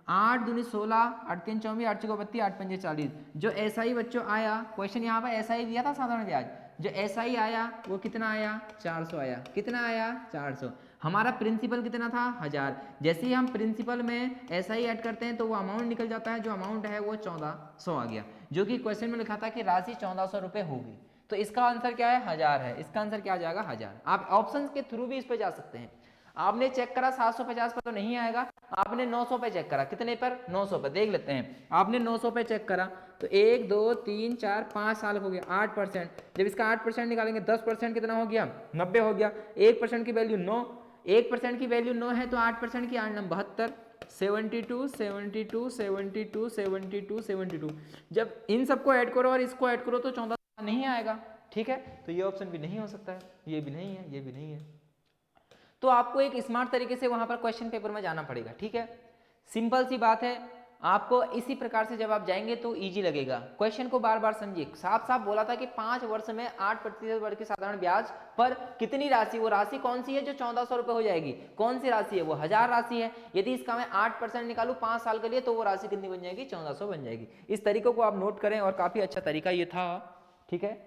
8 दूनी 16, 8 3 24, 8 6 32, 8 5 40। जो ऐसा ही बच्चों आया, क्वेश्चन यहाँ पर ऐसा ही दिया था साधारण ब्याज, जो ऐसा ही आया वो कितना आया 400 आया। कितना आया 400। हमारा प्रिंसिपल कितना था 1000, जैसे ही हम प्रिंसिपल में ऐसा ही ऐड करते हैं तो वो अमाउंट निकल जाता है, जो अमाउंट है वो 1400 आ गया, जो कि क्वेश्चन में लिखा था कि राशि 1400 रुपये होगी। तो इसका आंसर क्या है 1000 है, इसका आंसर क्या आ जाएगा 1000। आप ऑप्शन के थ्रू भी इस पे जा सकते हैं। आपने चेक करा 750 पर तो नहीं आएगा, आपने 900 पे चेक करा, कितने पर 900 पर, देख लेते हैं। आपने 900 पे चेक करा तो 1 2 3 4 5 साल हो गया, 8%। जब इसका 8% निकालेंगे 10% कितना हो गया 90 हो गया। 1% की वैल्यू 9, 1% की वैल्यू 9 है तो 8% की 8 9 72, 72 72 72 72 72। जब इन सबको ऐड करो और इसको ऐड करो तो 14 नहीं आएगा। ठीक है, तो ये ऑप्शन भी नहीं हो सकता है, ये भी नहीं है, ये भी नहीं है। तो आपको एक स्मार्ट तरीके से वहां पर क्वेश्चन पेपर में जाना पड़ेगा। ठीक है, सिंपल सी बात है, आपको इसी प्रकार से जब आप जाएंगे तो इजी लगेगा। क्वेश्चन को बार बार समझिए। साफ साफ बोला था कि 5 वर्ष में 8% वर्ग के साधारण ब्याज पर कितनी राशि, वो राशि कौन सी है जो 1400 रुपये हो जाएगी, कौन सी राशि है वो 1000 राशि है। यदि इसका मैं 8% निकालूं 5 साल के लिए तो वो राशि कितनी बन जाएगी 1400 बन जाएगी। इस तरीकों को आप नोट करें और काफी अच्छा तरीका ये था। ठीक है,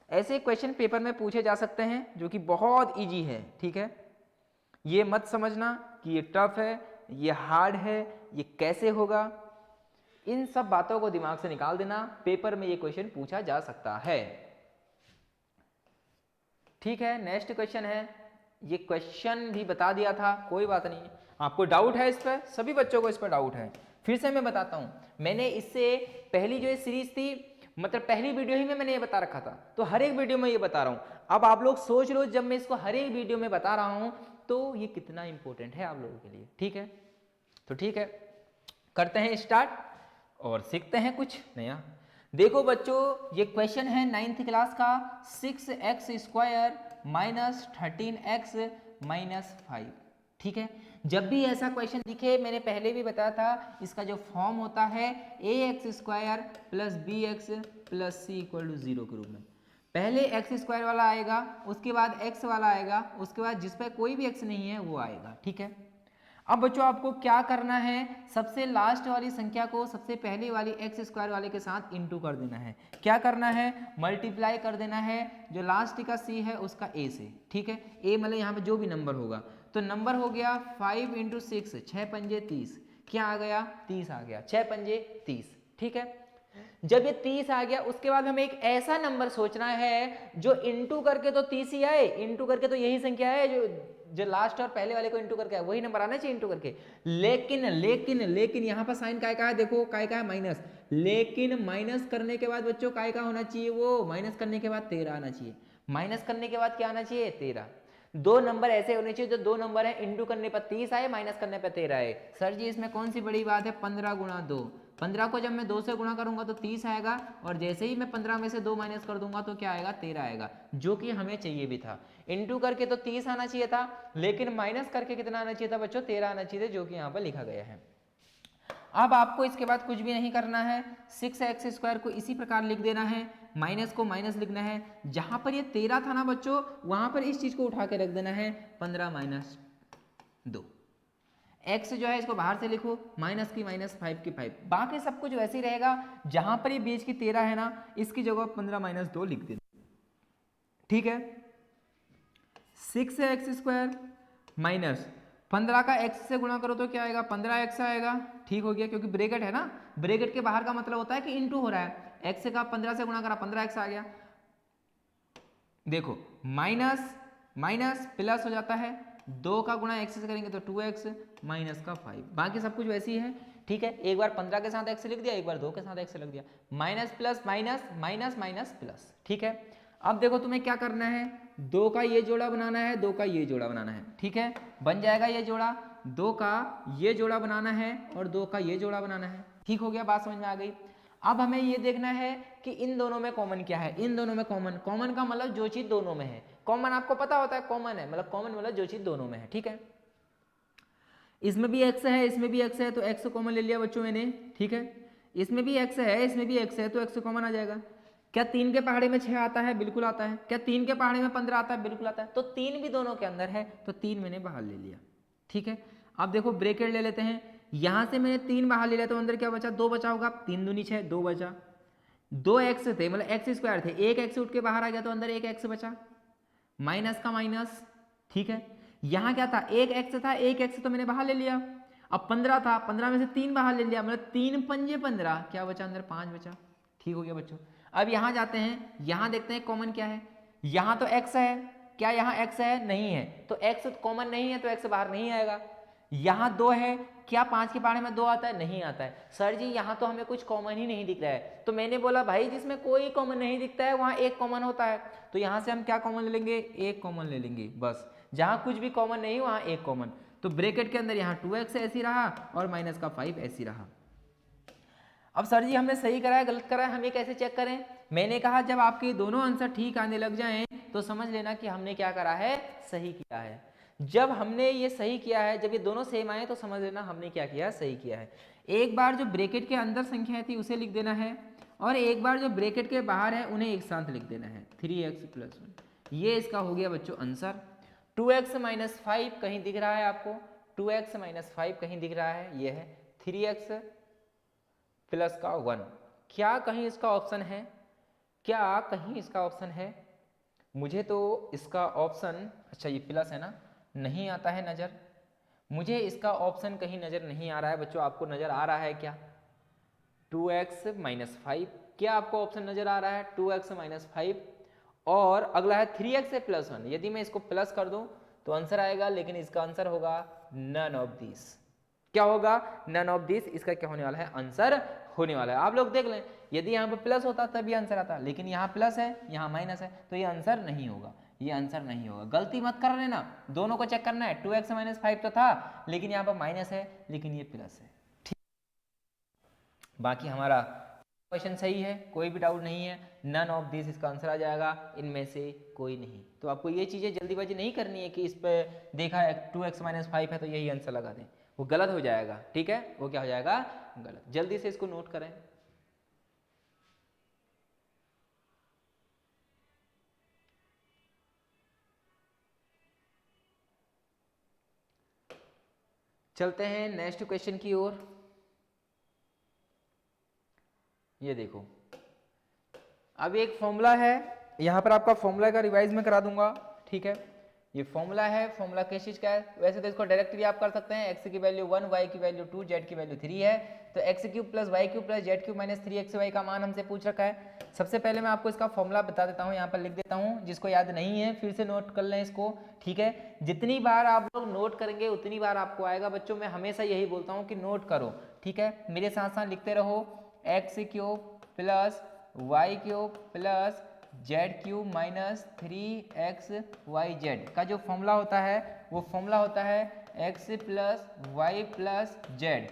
ऐसे क्वेश्चन पेपर में पूछे जा सकते हैं जो कि बहुत ईजी है। ठीक है, ये मत समझना कि ये टफ है, ये हार्ड है, ये कैसे होगा। इन सब बातों को दिमाग से निकाल देना, पेपर में ये क्वेश्चन पूछा जा सकता है। ठीक है, नेक्स्ट क्वेश्चन है, ये क्वेश्चन भी बता दिया था, कोई बात नहीं। आपको डाउट है इस पर, सभी बच्चों को इस पर डाउट है। फिर से मैं बताता हूं, मैंने इससे पहली जो सीरीज थी मतलब पहली वीडियो ही में मैंने ये बता रखा था, तो हर एक वीडियो में ये बता रहा हूँ। अब आप लोग सोच लो जब मैं इसको हर एक वीडियो में बता रहा हूँ तो ये कितना इंपॉर्टेंट है आप लोगों के लिए। ठीक है, तो ठीक है, करते हैं स्टार्ट और सीखते हैं कुछ नया। देखो बच्चों, ये क्वेश्चन है 9th क्लास का, 6x² माइनस 13x माइनस 5। ठीक है, जब भी ऐसा क्वेश्चन दिखे, मैंने पहले भी बताया था, इसका जो फॉर्म होता है ax² plus bx plus c equal to 0 के रूप में। पहले x² वाला आएगा, उसके बाद x वाला आएगा, उसके बाद जिस पर कोई भी x नहीं है वो आएगा। ठीक है, अब बच्चों आपको क्या करना है, सबसे लास्ट वाली संख्या को सबसे पहली वाली x² वाले के साथ इंटू कर देना है। क्या करना है, मल्टीप्लाई कर देना है जो लास्ट का c है उसका a से। ठीक है, a मतलब यहाँ पे जो भी नंबर होगा, तो नंबर हो गया 5 × 6, 6 पंजे 30, क्या आ गया 30 आ गया, 6 पंजे 30। ठीक है, जब ये 30 आ गया उसके बाद हमें एक ऐसा नंबर सोचना है जो इंटू करके तो 30 ही आए, इंटू करके तो यही संख्या है जो लास्ट और पहले वाले को इंटू करके आए, वही नंबर आना चाहिए इंटू करके। लेकिन लेकिन लेकिन यहाँ पर साइन काय का है, देखो काय का है माइनस, लेकिन माइनस करने के बाद बच्चों काय का होना चाहिए, वो माइनस करने के बाद 13 आना चाहिए। माइनस करने के बाद क्या आना चाहिए, 13। दो नंबर ऐसे होने चाहिए जो दो नंबर है इंटू करने पर 30 आए, माइनस करने पर 13 आए। सर जी इसमें कौन सी बड़ी बात है, 15 × 2, 15 को जब मैं 2 से गुणा करूंगा तो 30 आएगा, और जैसे ही मैं 15 में से 2 माइनस कर दूंगा तो क्या आएगा, 13 आएगा, जो कि हमें चाहिए भी था। इंटू करके तो 30 आना चाहिए था, लेकिन माइनस करके कितना आना चाहिए था बच्चों, 13 आना चाहिए था, जो कि यहाँ पर लिखा गया है। अब आपको इसके बाद कुछ भी नहीं करना है, 6x² को इसी प्रकार लिख देना है, माइनस को माइनस लिखना है, जहां पर ये 13 था ना बच्चों, वहां पर इस चीज को उठा के रख देना है 15 - 2। x जो है इसको बाहर से लिखो, माइनस की माइनस 5 की 5, बाकी सब कुछ वैसे ही रहेगा। जहां पर ये बीच की 13 है ना, इसकी जगह 15 - 2 लिख देना। ठीक है, 6x² माइनस 15 का x से गुणा करो तो क्या आएगा, 15x आएगा। ठीक हो गया, क्योंकि ब्रैकेट है ना, ब्रैकेट के बाहर का मतलब होता है कि इंटू हो रहा है, x का 15 से गुणा करा 15x आ गया। देखो माइनस माइनस प्लस हो जाता है, 2 का गुणा x से करेंगे तो 2x माइनस का 5, बाकी सब कुछ वैसे ही है। ठीक है, एक बार 15 के साथ x लिख दिया, एक बार 2 के साथ x लिख दिया, minus plus minus minus minus plus. ठीक है, अब देखो तुम्हें क्या करना है, 2 का ये जोड़ा बनाना है, 2 का ये जोड़ा बनाना है। ठीक है, बन जाएगा ये जोड़ा, 2 का ये जोड़ा बनाना है और 2 का ये जोड़ा बनाना है। ठीक हो गया, बात समझ में आ गई। अब हमें ये देखना है कि इन दोनों में कॉमन क्या है, इन दोनों में कॉमन, कॉमन का मतलब जो चीज दोनों में है, कॉमन आपको पता होता है, कॉमन है मतलब कॉमन मतलब जो चीज दोनों में है। ठीक है, इसमें भी x है, इसमें भी x है, तो x कॉमन ले लिया बच्चों मैंने। ठीक है, इसमें भी x है, इसमें भी x है, तो x कॉमन आ जाएगा। क्या 3 के पहाड़े में 6 आता है, बिल्कुल आता है। क्या 3 के पहाड़े में 15 आता है, बिल्कुल आता है। तो 3 भी दोनों के अंदर है, तो 3 मैंने बाहर ले लिया। ठीक है, अब देखो ब्रैकेट ले लेते हैं, यहां से मैंने 3 बाहर ले लिया, तो अंदर क्या बचा, 2 बचा होगा, 3 दूनी 6, 2 बचा। 2 x थे मतलब x² थे, एक x उठ के बाहर आ गया, तो अंदर एक x बचा, माइनस का माइनस। ठीक है, यहां क्या था, एक x था, एक x तो मैंने बाहर ले लिया। अब 15 था, 15 में से 3 बाहर ले लिया, मतलब 3 पंजे 15, क्या बचा अंदर, 5 बचा। ठीक हो गया बच्चों, अब यहां जाते हैं, यहां देखते हैं कॉमन क्या है। यहां तो x है, क्या यहां x है, नहीं है, तो x कॉमन नहीं है, तो x बाहर नहीं आएगा। यहां 2 है, क्या 5 के पहाड़े में 2 आता है, नहीं आता है। सर जी यहां तो हमें कुछ कॉमन ही नहीं दिख रहा है, तो मैंने बोला भाई जिसमें कोई कॉमन नहीं दिखता है वहां एक कॉमन होता है, तो यहां से हम क्या कॉमन ले लेंगे, एक कॉमन ले लेंगे बस। जहां कुछ भी कॉमन नहीं वहां एक कॉमन, तो ब्रैकेट के अंदर यहाँ 2x ऐसी रहा और माइनस का 5 ऐसी रहा। अब सर जी हमने सही करा है गलत करा है, हम ये कैसे चेक करें। मैंने कहा जब आपके दोनों आंसर ठीक आने लग जाएं तो समझ लेना कि हमने क्या करा है, सही किया है। जब हमने ये सही किया है, जब ये दोनों सेम आए तो समझ लेना हमने क्या किया, सही किया है। एक बार जो ब्रैकेट के अंदर संख्या थी उसे लिख देना है, और एक बार जो ब्रैकेट के बाहर है उन्हें एक साथ लिख देना है, 3x + 1। ये इसका हो गया बच्चों आंसर। 2x - 5 कहीं दिख रहा है आपको, 2x - 5 कहीं दिख रहा है, ये है 3x + 1। क्या कहीं इसका ऑप्शन है, क्या कहीं इसका ऑप्शन है, मुझे तो इसका ऑप्शन, अच्छा ये प्लस है ना, नहीं आता है नज़र, मुझे इसका ऑप्शन कहीं नज़र नहीं आ रहा है। बच्चों आपको नज़र आ रहा है क्या, 2x - 5, क्या आपको ऑप्शन नज़र आ रहा है, 2x - 5, और अगला है 3x + 1। यदि मैं इसको प्लस कर दूं तो आंसर आएगा, लेकिन इसका आंसर होगा नन ऑफ दिस। क्या होगा, नन ऑफ दिस, इसका क्या होने वाला है, आंसर होने वाला है। आप लोग देख लें, यदि यहाँ पर प्लस होता तब ये आंसर आता, लेकिन यहाँ प्लस है यहाँ माइनस है, तो ये आंसर नहीं होगा, ये आंसर नहीं होगा। गलती मत कर लेना, दोनों को चेक करना है। 2x माइनस 5 तो था, लेकिन यहाँ पर माइनस है, लेकिन ये प्लस है। ठीक, बाकी हमारा क्वेश्चन सही है, कोई भी डाउट नहीं है। नन ऑफ दिस इसका आंसर आ जाएगा, इनमें से कोई नहीं। तो आपको ये चीज़ें जल्दीबाजी नहीं करनी है कि इस पर देखा है 2x माइनस 5 है तो यही आंसर लगा दें, वो गलत हो जाएगा। ठीक है, वो क्या हो जाएगा, गलत। जल्दी से इसको नोट करें। चलते हैं नेक्स्ट क्वेश्चन की ओर। ये देखो, अब एक फॉर्मूला है, यहाँ पर आपका फॉर्मूला का रिवाइज में करा दूंगा। ठीक है, ये फॉर्मूला है, फॉर्मूला किस चीज का है, वैसे तो इसको डायरेक्ट भी आप कर सकते हैं। x की वैल्यू 1, y की वैल्यू 2, z की वैल्यू 3 है, तो x cube plus y cube plus z cube minus 3xy का मान हमसे पूछ रखा है। सबसे पहले मैं आपको इसका फॉर्मूला बता देता हूँ, यहाँ पर लिख देता हूँ, जिसको याद नहीं है फिर से नोट कर लें इसको। ठीक है, जितनी बार आप लोग नोट करेंगे उतनी बार आपको आएगा। बच्चों मैं हमेशा यही बोलता हूँ कि नोट करो। ठीक है, मेरे साथ साथ लिखते रहो, x cube plus y cube plus z cube minus 3xyz का जो फॉर्मूला होता है वो फॉर्मूला होता है x plus y plus z,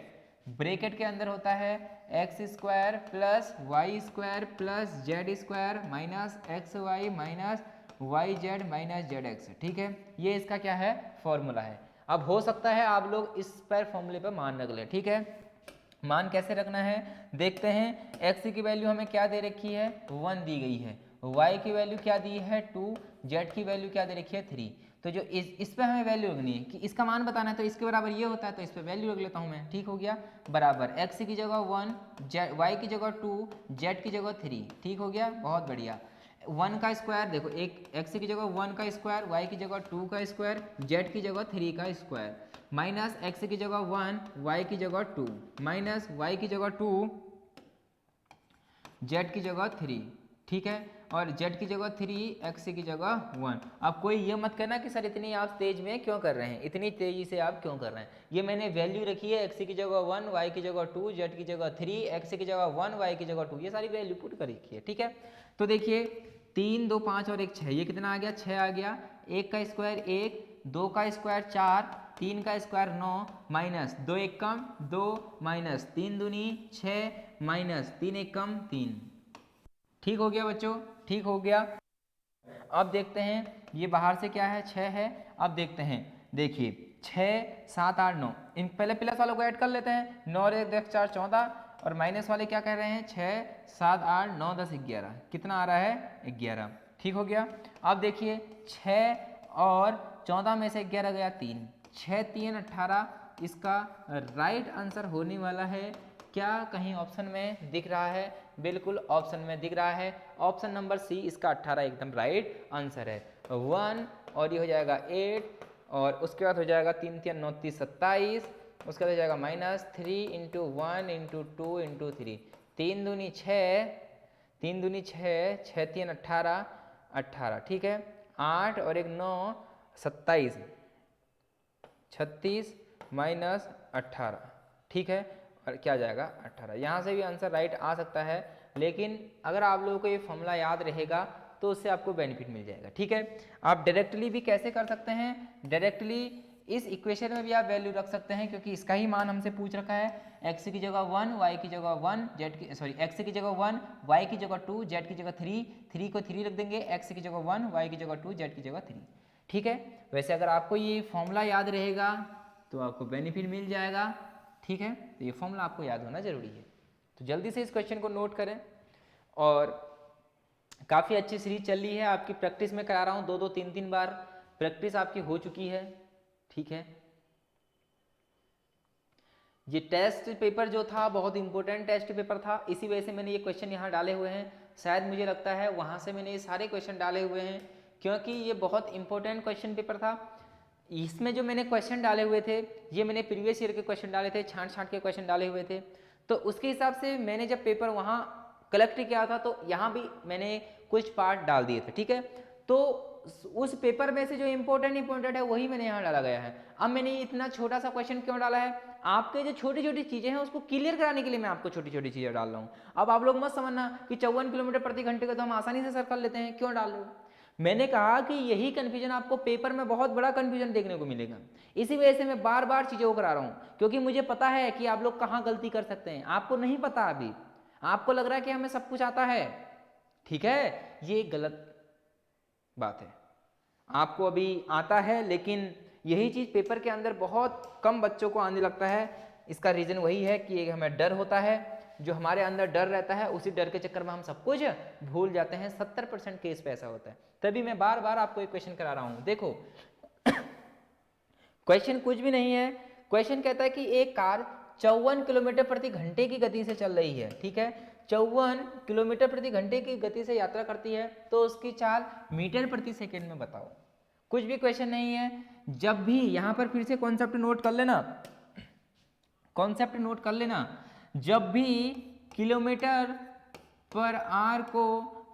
bracket के अंदर होता है x square plus y square plus z square minus x y minus y z minus z x. ठीक है, ये इसका क्या है, फॉर्मूला है। अब हो सकता है आप लोग इस पर फॉर्मूले पर मान रख लें। ठीक है, मान कैसे रखना है देखते हैं। x की वैल्यू हमें क्या दे रखी है, 1 दी गई है, y की वैल्यू क्या दी है 2, z की वैल्यू क्या दे रखी है 3। तो जो इस पे हमें वैल्यू रखनी है कि इसका मान बताना है, तो इसके बराबर ये होता है, तो इस पे वैल्यू रख लेता हूँ मैं। ठीक हो गया, बराबर x की जगह 1, y की जगह 2, z की जगह 3। ठीक हो गया, बहुत बढ़िया। 1 का स्क्वायर देखो, एक x की जगह 1 का स्क्वायर, y की जगह 2 का स्क्वायर, z की जगह 3 का स्क्वायर, माइनस x की जगह 1, y की जगह 2, माइनस y की जगह 2, z की जगह 3। ठीक है, और z की जगह 3, x की जगह 1। अब कोई ये मत कहना कि सर इतनी आप तेज में क्यों कर रहे हैं, इतनी तेजी से आप क्यों कर रहे हैं। ये मैंने वैल्यू रखी है, x की जगह 1, y की जगह 2, z की जगह 3, x की जगह 1, y की जगह 2, ये सारी वैल्यू पुट कर रखी है। ठीक है, तो देखिए 3, 2, 5 और 1 6, ये कितना आ गया, 6 आ गया। 1 का स्क्वायर 1, 2 का स्क्वायर 4, 3 का स्क्वायर 9, माइनस 2 1 कम 2, माइनस 3 दूनी 6, माइनस 3 1 कम 3। ठीक हो गया बच्चों, ठीक हो गया। अब देखते हैं ये बाहर से क्या है, 6 है। अब देखते हैं, देखिए 6 7 8 9, इन पहले प्लस वालों को ऐड कर लेते हैं। 9 1 10 4 14, और माइनस वाले क्या कह रहे हैं, 6 7 8 9 10 11, कितना आ रहा है 11। ठीक हो गया। अब देखिए 6 और 14 में से 11 गया 3, 6 3 18, इसका राइट आंसर होने वाला है। क्या कहीं ऑप्शन में दिख रहा है, बिल्कुल ऑप्शन में दिख रहा है, ऑप्शन नंबर सी, इसका 18 एकदम राइट आंसर है। 1 और ये हो जाएगा 8, और उसके बाद हो जाएगा 3 3 9 30 27, उसके बाद हो जाएगा माइनस 3 इंटू 1 इंटू 2 इंटू 3, 3 दूनी 6, 3 दूनी 6, 6 3 18 18। ठीक है, 8 और 1 9 27, 36 माइनस 18। ठीक है, और क्या जाएगा 18। यहाँ से भी आंसर राइट आ सकता है, लेकिन अगर आप लोगों को ये फॉर्मूला याद रहेगा तो उससे आपको बेनिफिट मिल जाएगा। ठीक है, आप डायरेक्टली भी कैसे कर सकते हैं, डायरेक्टली इस इक्वेशन में भी आप वैल्यू रख सकते हैं, क्योंकि इसका ही मान हमसे पूछ रखा है। x की जगह 1, y की जगह 1, z की सॉरी x की जगह 1, y की जगह 2, z की जगह 3, 3 को 3 रख देंगे, x की जगह 1, y की जगह 2, z की जगह 3। ठीक है, वैसे अगर आपको ये फॉर्मूला याद रहेगा तो आपको बेनिफिट मिल जाएगा। ठीक है, तो ये फॉर्मूला आपको याद होना जरूरी है। तो जल्दी से इस क्वेश्चन को नोट करें। और काफ़ी अच्छी सीरीज चल रही है आपकी, प्रैक्टिस में करा रहा हूँ 2 3 3 बार प्रैक्टिस आपकी हो चुकी है। ठीक है, ये टेस्ट पेपर जो था बहुत इंपॉर्टेंट टेस्ट पेपर था, इसी वजह से मैंने ये क्वेश्चन यहाँ डाले हुए हैं। शायद मुझे लगता है वहाँ से मैंने ये सारे क्वेश्चन डाले हुए हैं, क्योंकि ये बहुत इंपॉर्टेंट क्वेश्चन पेपर था। इसमें जो मैंने क्वेश्चन डाले हुए थे, ये मैंने प्रीवियस ईयर के क्वेश्चन डाले थे, छांट छांट के क्वेश्चन डाले हुए थे। तो उसके हिसाब से मैंने जब पेपर वहाँ कलेक्ट किया था, तो यहाँ भी मैंने कुछ पार्ट डाल दिए थे। ठीक है, तो उस पेपर में से जो इंपॉर्टेंट है वही मैंने यहाँ डाला गया है। अब मैंने इतना छोटा सा क्वेश्चन क्यों डाला है, आपके जो छोटी छोटी चीजें हैं उसको क्लियर कराने के लिए मैं आपको छोटी छोटी चीजें डाल रहा हूँ। अब आप लोग मत समझना कि 54 किलोमीटर प्रति घंटे का तो हम आसानी से सर कर लेते हैं, क्यों डाल रहे हो। मैंने कहा कि यही कंफ्यूजन आपको पेपर में बहुत बड़ा कंफ्यूजन देखने को मिलेगा, इसी वजह से मैं बार बार चीज़ों को करा रहा हूँ, क्योंकि मुझे पता है कि आप लोग कहाँ गलती कर सकते हैं। आपको नहीं पता, अभी आपको लग रहा है कि हमें सब कुछ आता है, ठीक है, ये गलत बात है। आपको अभी आता है, लेकिन यही चीज़ पेपर के अंदर बहुत कम बच्चों को आने लगता है। इसका रीज़न वही है कि हमें डर होता है, जो हमारे अंदर डर रहता है उसी डर के चक्कर में हम सब कुछ भूल जाते हैं। 70% केस पे ऐसा होता है, तभी मैं बार बार आपको एक क्वेश्चन करा रहा हूँ। देखो क्वेश्चन कुछ भी नहीं है, क्वेश्चन कहता है कि एक कार 54 किलोमीटर प्रति घंटे की गति से चल रही है, ठीक है, 54 किलोमीटर प्रति घंटे की गति से यात्रा करती है, तो उसकी चाल मीटर प्रति सेकंड में बताओ। कुछ भी क्वेश्चन नहीं है। जब भी यहां पर फिर से कॉन्सेप्ट नोट कर लेना, कॉन्सेप्ट नोट कर लेना, जब भी किलोमीटर पर आवर को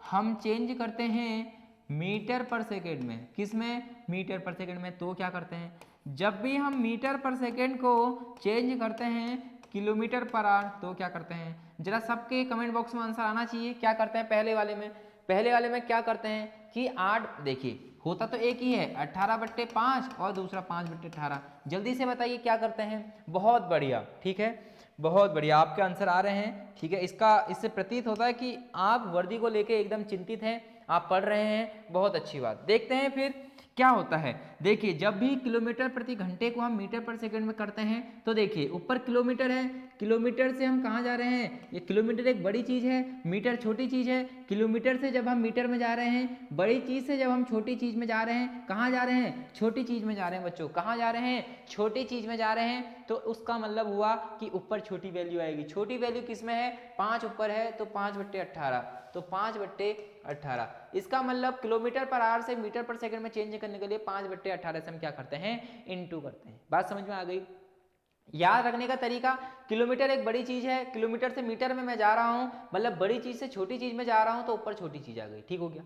हम चेंज करते हैं मीटर पर सेकेंड में, किस में, मीटर पर सेकेंड में, तो क्या करते हैं, जब भी हम मीटर पर सेकेंड को चेंज करते हैं किलोमीटर पर आवर तो क्या करते हैं। जरा सबके कमेंट बॉक्स में आंसर आना चाहिए। क्या करते हैं पहले वाले में, पहले वाले में क्या करते हैं कि 8, देखिए होता तो एक ही है 18/5 और दूसरा 5/18। जल्दी से बताइए क्या करते हैं। बहुत बढ़िया, ठीक है, बहुत बढ़िया, आपके आंसर आ रहे हैं, ठीक है। इससे प्रतीत होता है कि आप वर्दी को लेके एकदम चिंतित हैं, आप पढ़ रहे हैं, बहुत अच्छी बात। देखते हैं फिर क्या होता है। देखिए जब भी किलोमीटर प्रति घंटे को हम मीटर पर सेकंड में करते हैं तो देखिए ऊपर किलोमीटर है, किलोमीटर से हम कहाँ जा रहे हैं, ये किलोमीटर एक बड़ी चीज़ है, मीटर छोटी चीज़ है। किलोमीटर से जब हम मीटर में जा रहे हैं, बड़ी चीज़ से जब हम छोटी चीज़ में जा रहे हैं, कहाँ जा रहे हैं, छोटी चीज़ में जा रहे हैं बच्चों, कहाँ जा रहे हैं, छोटी चीज़ में जा रहे हैं। तो उसका मतलब हुआ कि ऊपर छोटी वैल्यू आएगी। छोटी वैल्यू किस में है, 5 ऊपर है, तो 5/18, तो 5/18। इसका मतलब किलोमीटर पर आवर से मीटर पर सेकंड में चेंज करने के लिए 5/18 से हम क्या करते हैं, इनटू करते हैं। बात समझ में आ गई। याद रखने का तरीका, किलोमीटर एक बड़ी चीज है, किलोमीटर से मीटर में मैं जा रहा हूं, मतलब बड़ी चीज से छोटी चीज में जा रहा हूं, तो ऊपर छोटी चीज आ गई, ठीक हो गया।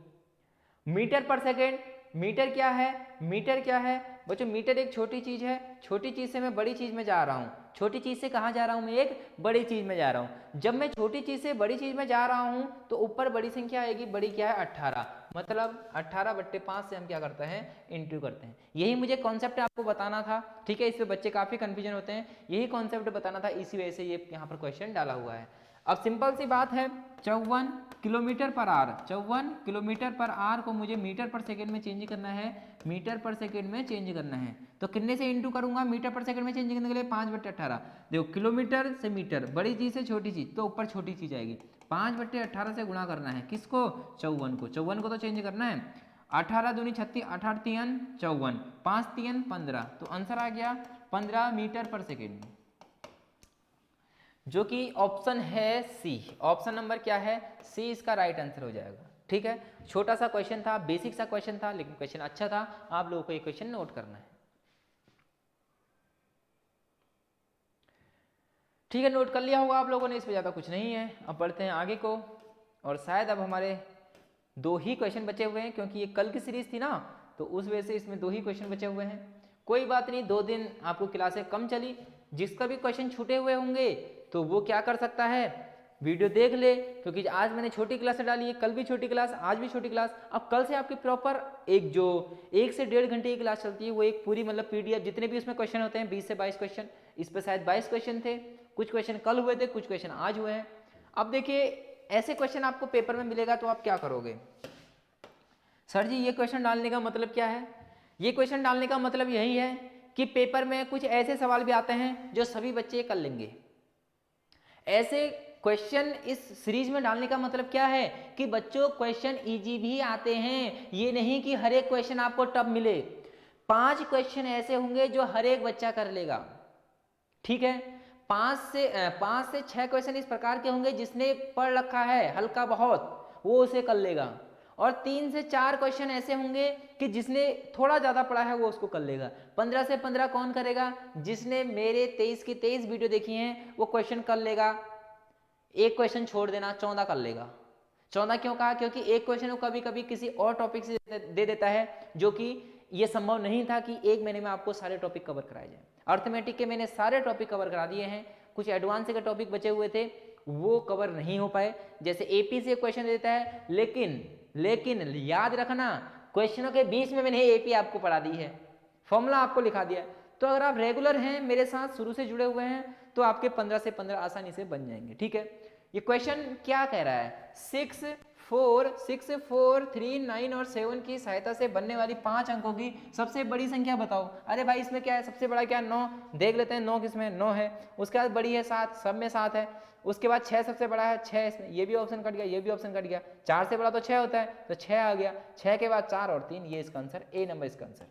मीटर पर सेकेंड, मीटर क्या है, मीटर क्या है बच्चों, मीटर एक छोटी चीज है, छोटी चीज से मैं बड़ी चीज में जा रहा हूँ, छोटी चीज से कहाँ जा रहा हूँ, मैं एक बड़ी चीज में जा रहा हूँ। जब मैं छोटी चीज से बड़ी चीज में जा रहा हूँ तो ऊपर बड़ी संख्या आएगी, बड़ी क्या है 18, मतलब 18/5 से हम क्या करते हैं, इंटू करते हैं। यही मुझे कॉन्सेप्ट आपको बताना था, ठीक है। इस पे बच्चे काफी कंफ्यूजन होते हैं, यही कॉन्सेप्ट बताना था, इसी वजह से ये यहाँ पर क्वेश्चन डाला हुआ है। अब सिंपल सी बात है, 54 kilometre per hour, 54 kilometre per hour को मुझे मीटर पर सेकंड में चेंज करना है, मीटर पर सेकंड में चेंज करना है, तो कितने से इंटू करूंगा, मीटर पर सेकंड में चेंज करने के लिए 5/18। देखो किलोमीटर से मीटर, बड़ी चीज से छोटी चीज, तो ऊपर छोटी चीज आएगी, 5/18 से गुणा करना है, किसको, 54 को, 54 को तो चेंज करना है। 18 दूनी 36, 8 3 54, 5 3 15, तो आंसर आ गया 15 मीटर पर सेकेंड, जो कि ऑप्शन है सी। ऑप्शन नंबर क्या है, सी इसका राइट आंसर हो जाएगा, ठीक है। छोटा सा क्वेश्चन था, बेसिक सा क्वेश्चन था, लेकिन क्वेश्चन अच्छा था। आप लोगों को ये क्वेश्चन नोट करना है, ठीक है, नोट कर लिया होगा आप लोगों ने, इसमें ज़्यादा कुछ नहीं है। अब बढ़ते हैं आगे को, और शायद अब हमारे 2 ही क्वेश्चन बचे हुए हैं, क्योंकि ये कल की सीरीज थी ना, तो उस वजह से इसमें 2 ही क्वेश्चन बचे हुए हैं। कोई बात नहीं, 2 दिन आपको क्लासें कम चली, जिसका भी क्वेश्चन छूटे हुए होंगे तो वो क्या कर सकता है, वीडियो देख ले, क्योंकि आज मैंने छोटी क्लास डाली है, कल भी छोटी क्लास, आज भी छोटी क्लास। अब कल से आपकी प्रॉपर एक जो 1 से 1.5 घंटे की क्लास चलती है, वो एक पूरी मतलब PDF, जितने भी उसमें क्वेश्चन होते हैं 20 से 22 क्वेश्चन, इस पर शायद 22 क्वेश्चन थे, कुछ क्वेश्चन कल हुए थे, कुछ क्वेश्चन आज हुए हैं। अब देखिए ऐसे क्वेश्चन आपको पेपर में मिलेगा तो आप क्या करोगे, सर जी ये क्वेश्चन डालने का मतलब क्या है। ये क्वेश्चन डालने का मतलब यही है कि पेपर में कुछ ऐसे सवाल भी आते हैं जो सभी बच्चे कर लेंगे। ऐसे क्वेश्चन इस सीरीज में डालने का मतलब क्या है कि बच्चों क्वेश्चन इजी भी आते हैं, ये नहीं कि हर एक क्वेश्चन आपको टफ मिले। 5 क्वेश्चन ऐसे होंगे जो हर एक बच्चा कर लेगा, ठीक है। 5 से 6 क्वेश्चन इस प्रकार के होंगे जिसने पढ़ रखा है हल्का बहुत, वो उसे कर लेगा। और 3 से 4 क्वेश्चन ऐसे होंगे कि जिसने थोड़ा ज़्यादा पढ़ा है वो उसको कर लेगा। 15 से 15 कौन करेगा, जिसने मेरे 23 की 23 वीडियो देखी हैं वो क्वेश्चन कर लेगा। एक क्वेश्चन छोड़ देना, 14 कर लेगा। 14 क्यों कहा? क्योंकि एक क्वेश्चन को कभी कभी किसी और टॉपिक से दे देता है, जो कि ये संभव नहीं था कि एक महीने में आपको सारे टॉपिक कवर कराए जाए। अर्थमेटिक के मैंने सारे टॉपिक कवर करा दिए हैं, कुछ एडवांस के टॉपिक बचे हुए थे वो कवर नहीं हो पाए। जैसे एपी से क्वेश्चन देता है, लेकिन याद रखना क्वेश्चनों के बीच में मैंने एपी आपको पढ़ा दी है, फॉर्मूला आपको लिखा दिया। तो अगर आप रेगुलर हैं, मेरे साथ शुरू से जुड़े हुए हैं, तो आपके 15 से 15 आसानी से बन जाएंगे। ठीक है, ये क्वेश्चन क्या कह रहा है? 6, 4, 3, 9 और 7 की सहायता से बनने वाली 5 अंकों की सबसे बड़ी संख्या बताओ। अरे भाई इसमें क्या है? सबसे बड़ा क्या है? 9। देख लेते हैं 9 किसमें? 9 है। उसके बाद बड़ी है 7, सब में 7 है। उसके बाद 6 सबसे बड़ा है, 6 इसमें, ये भी ऑप्शन कट गया, ये भी ऑप्शन कट गया। 4 से बड़ा तो 6 होता है, तो 6 आ गया। 6 के बाद 4 और 3, ये इसका आंसर, ए नंबर इसका आंसर।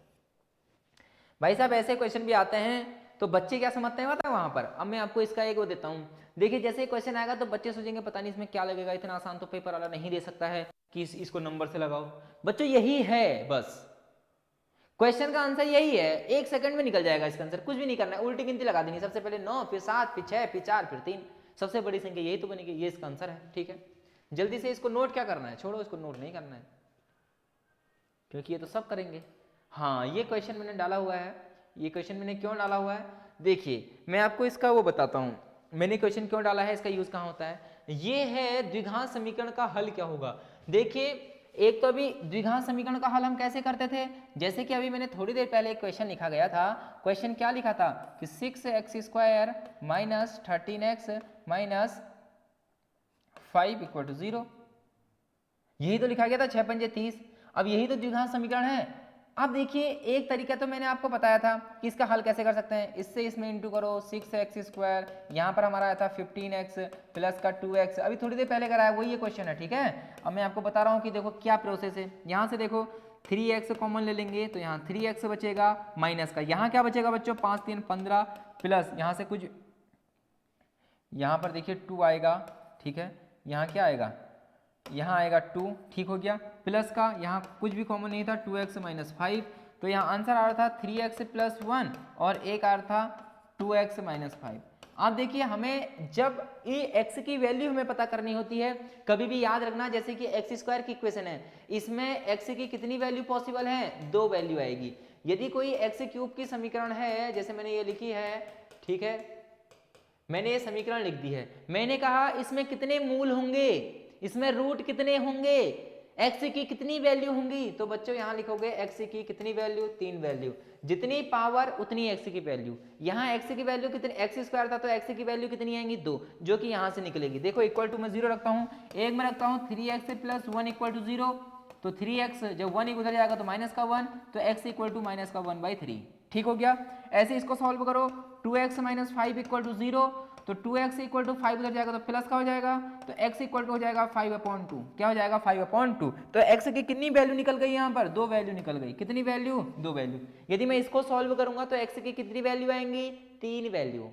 भाई साहब ऐसे क्वेश्चन भी आते हैं तो बच्चे क्या समझते हैं पता है वहां पर? अब मैं आपको इसका एक वो देता हूँ। देखिए जैसे क्वेश्चन आएगा तो बच्चे सोचेंगे पता नहीं इसमें क्या लगेगा, इतना आसान तो पेपर वाला नहीं दे सकता है कि इसको नंबर से लगाओ। बच्चों यही है, बस क्वेश्चन का आंसर यही है, 1 सेकंड में निकल जाएगा इसका आंसर। कुछ भी नहीं करना है, उल्टी गिनती लगा देनी, सबसे पहले 9, फिर 7, फिर 6, फिर 4, फिर 3, सबसे बड़ी संख्या यही तो बनेगी, ये इसका आंसर है। ठीक है, जल्दी से इसको नोट क्या करना है? छोड़ो, इसको नोट नहीं करना है क्योंकि ये तो सब करेंगे। हाँ, ये क्वेश्चन मैंने डाला हुआ है। ये क्वेश्चन मैंने क्यों डाला हुआ है? देखिए मैं आपको इसका वो बताता हूँ, मैंने क्वेश्चन क्यों डाला है, इसका यूज कहाँ होता है। ये है द्विघात समीकरण का हल क्या होगा। देखिए एक तो अभी द्विघात समीकरण का हल हम कैसे करते थे, जैसे कि अभी मैंने थोड़ी देर पहले एक क्वेश्चन लिखा गया था। क्वेश्चन क्या लिखा था कि 6x² minus 13x minus 5 equal to 0, यही तो लिखा गया था, 6 पंजे 30। अब यही तो द्विघात समीकरण है। अब देखिए एक तरीका तो मैंने आपको बताया था कि इसका हल कैसे कर सकते हैं। इससे इसमें इंटू करो, 6x², यहाँ पर हमारा आया था 15x प्लस का 2x, अभी थोड़ी देर पहले कराया, वही ये क्वेश्चन है। ठीक है, अब मैं आपको बता रहा हूँ कि देखो क्या प्रोसेस है। यहाँ से देखो 3x कॉमन ले लेंगे तो यहाँ 3x बचेगा, माइनस का यहाँ क्या बचेगा बच्चों, 5 3 15 प्लस यहाँ से कुछ, यहाँ पर देखिए 2 आएगा। ठीक है, यहाँ क्या आएगा, यहाँ आएगा 2, ठीक हो गया, प्लस का यहाँ कुछ भी कॉमन नहीं था, 2x माइनस 5, तो यहाँ आंसर आ रहा था 3x प्लस 1 और एक आ रहा था 2x माइनस 5। आप देखिए हमें जब ये x की वैल्यू हमें पता करनी होती है, कभी भी याद रखना, जैसे कि x² की इक्वेशन है, इसमें x की कितनी वैल्यू पॉसिबल है, 2 वैल्यू आएगी। यदि कोई x³ की समीकरण है, जैसे मैंने ये लिखी है, ठीक है, मैंने ये समीकरण लिख दी है, मैंने कहा इसमें कितने मूल होंगे, इसमें रूट कितने होंगे, x की कितनी वैल्यू होंगी, तो बच्चों यहाँ लिखोगे x की कितनी वैल्यू, 3 वैल्यू, जितनी पावर उतनी x की वैल्यू। यहाँ x की वैल्यू कितनी, x² था तो x की वैल्यू कितनी आएंगी, 2, जो कि यहाँ से निकलेगी। देखो इक्वल टू मैं 0 रखता हूँ, एक में रखता हूँ 3x प्लस 1 इक्वल टू 0, तो 3x जब 1 उधर जाएगा तो माइनस का 1, तो x इक्वल टू माइनस का 1/3, ठीक हो गया। ऐसे इसको सॉल्व करो, 2x माइनस 5 इक्वल टू 0, तो 2x इक्वल टू 5 उधर जाएगा तो प्लस का हो जाएगा, तो x इक्वल टू हो जाएगा 5/2, क्या हो जाएगा 5/2। तो x की कितनी वैल्यू निकल गई, यहाँ पर 2 वैल्यू निकल गई, कितनी वैल्यू, 2 वैल्यू। यदि मैं इसको सॉल्व करूंगा तो x की कितनी वैल्यू आएंगी, 3 वैल्यू।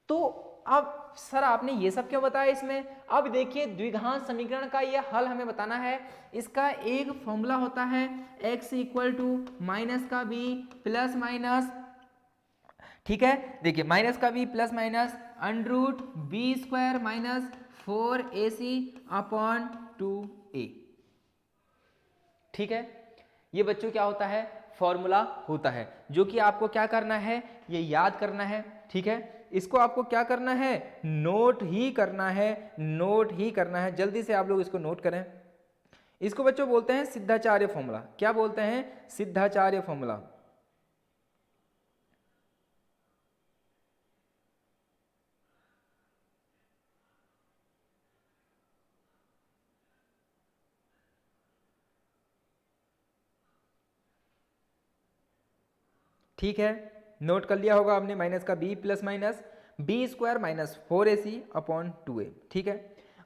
तो अब सर आपने ये सब क्यों बताया इसमें, अब देखिए द्विघात समीकरण का ये हल हमें बताना है, इसका एक फॉर्मूला होता है x इक्वल टू माइनस का b प्लस माइनस, ठीक है, देखिए माइनस का b plus minus √b² minus 4ac upon 2a। ठीक है, ये बच्चों क्या होता है, फॉर्मूला होता है, जो कि आपको क्या करना है, ये याद करना है। ठीक है, इसको आपको क्या करना है, नोट ही करना है, नोट ही करना है। जल्दी से आप लोग इसको नोट करें। इसको बच्चों बोलते हैं सिद्धाचार्य फॉर्मूला। क्या बोलते हैं, सिद्धाचार्य फॉर्मूला। ठीक है, नोट कर लिया होगा आपने, माइनस का b plus minus b² minus 4ac upon 2a। ठीक है,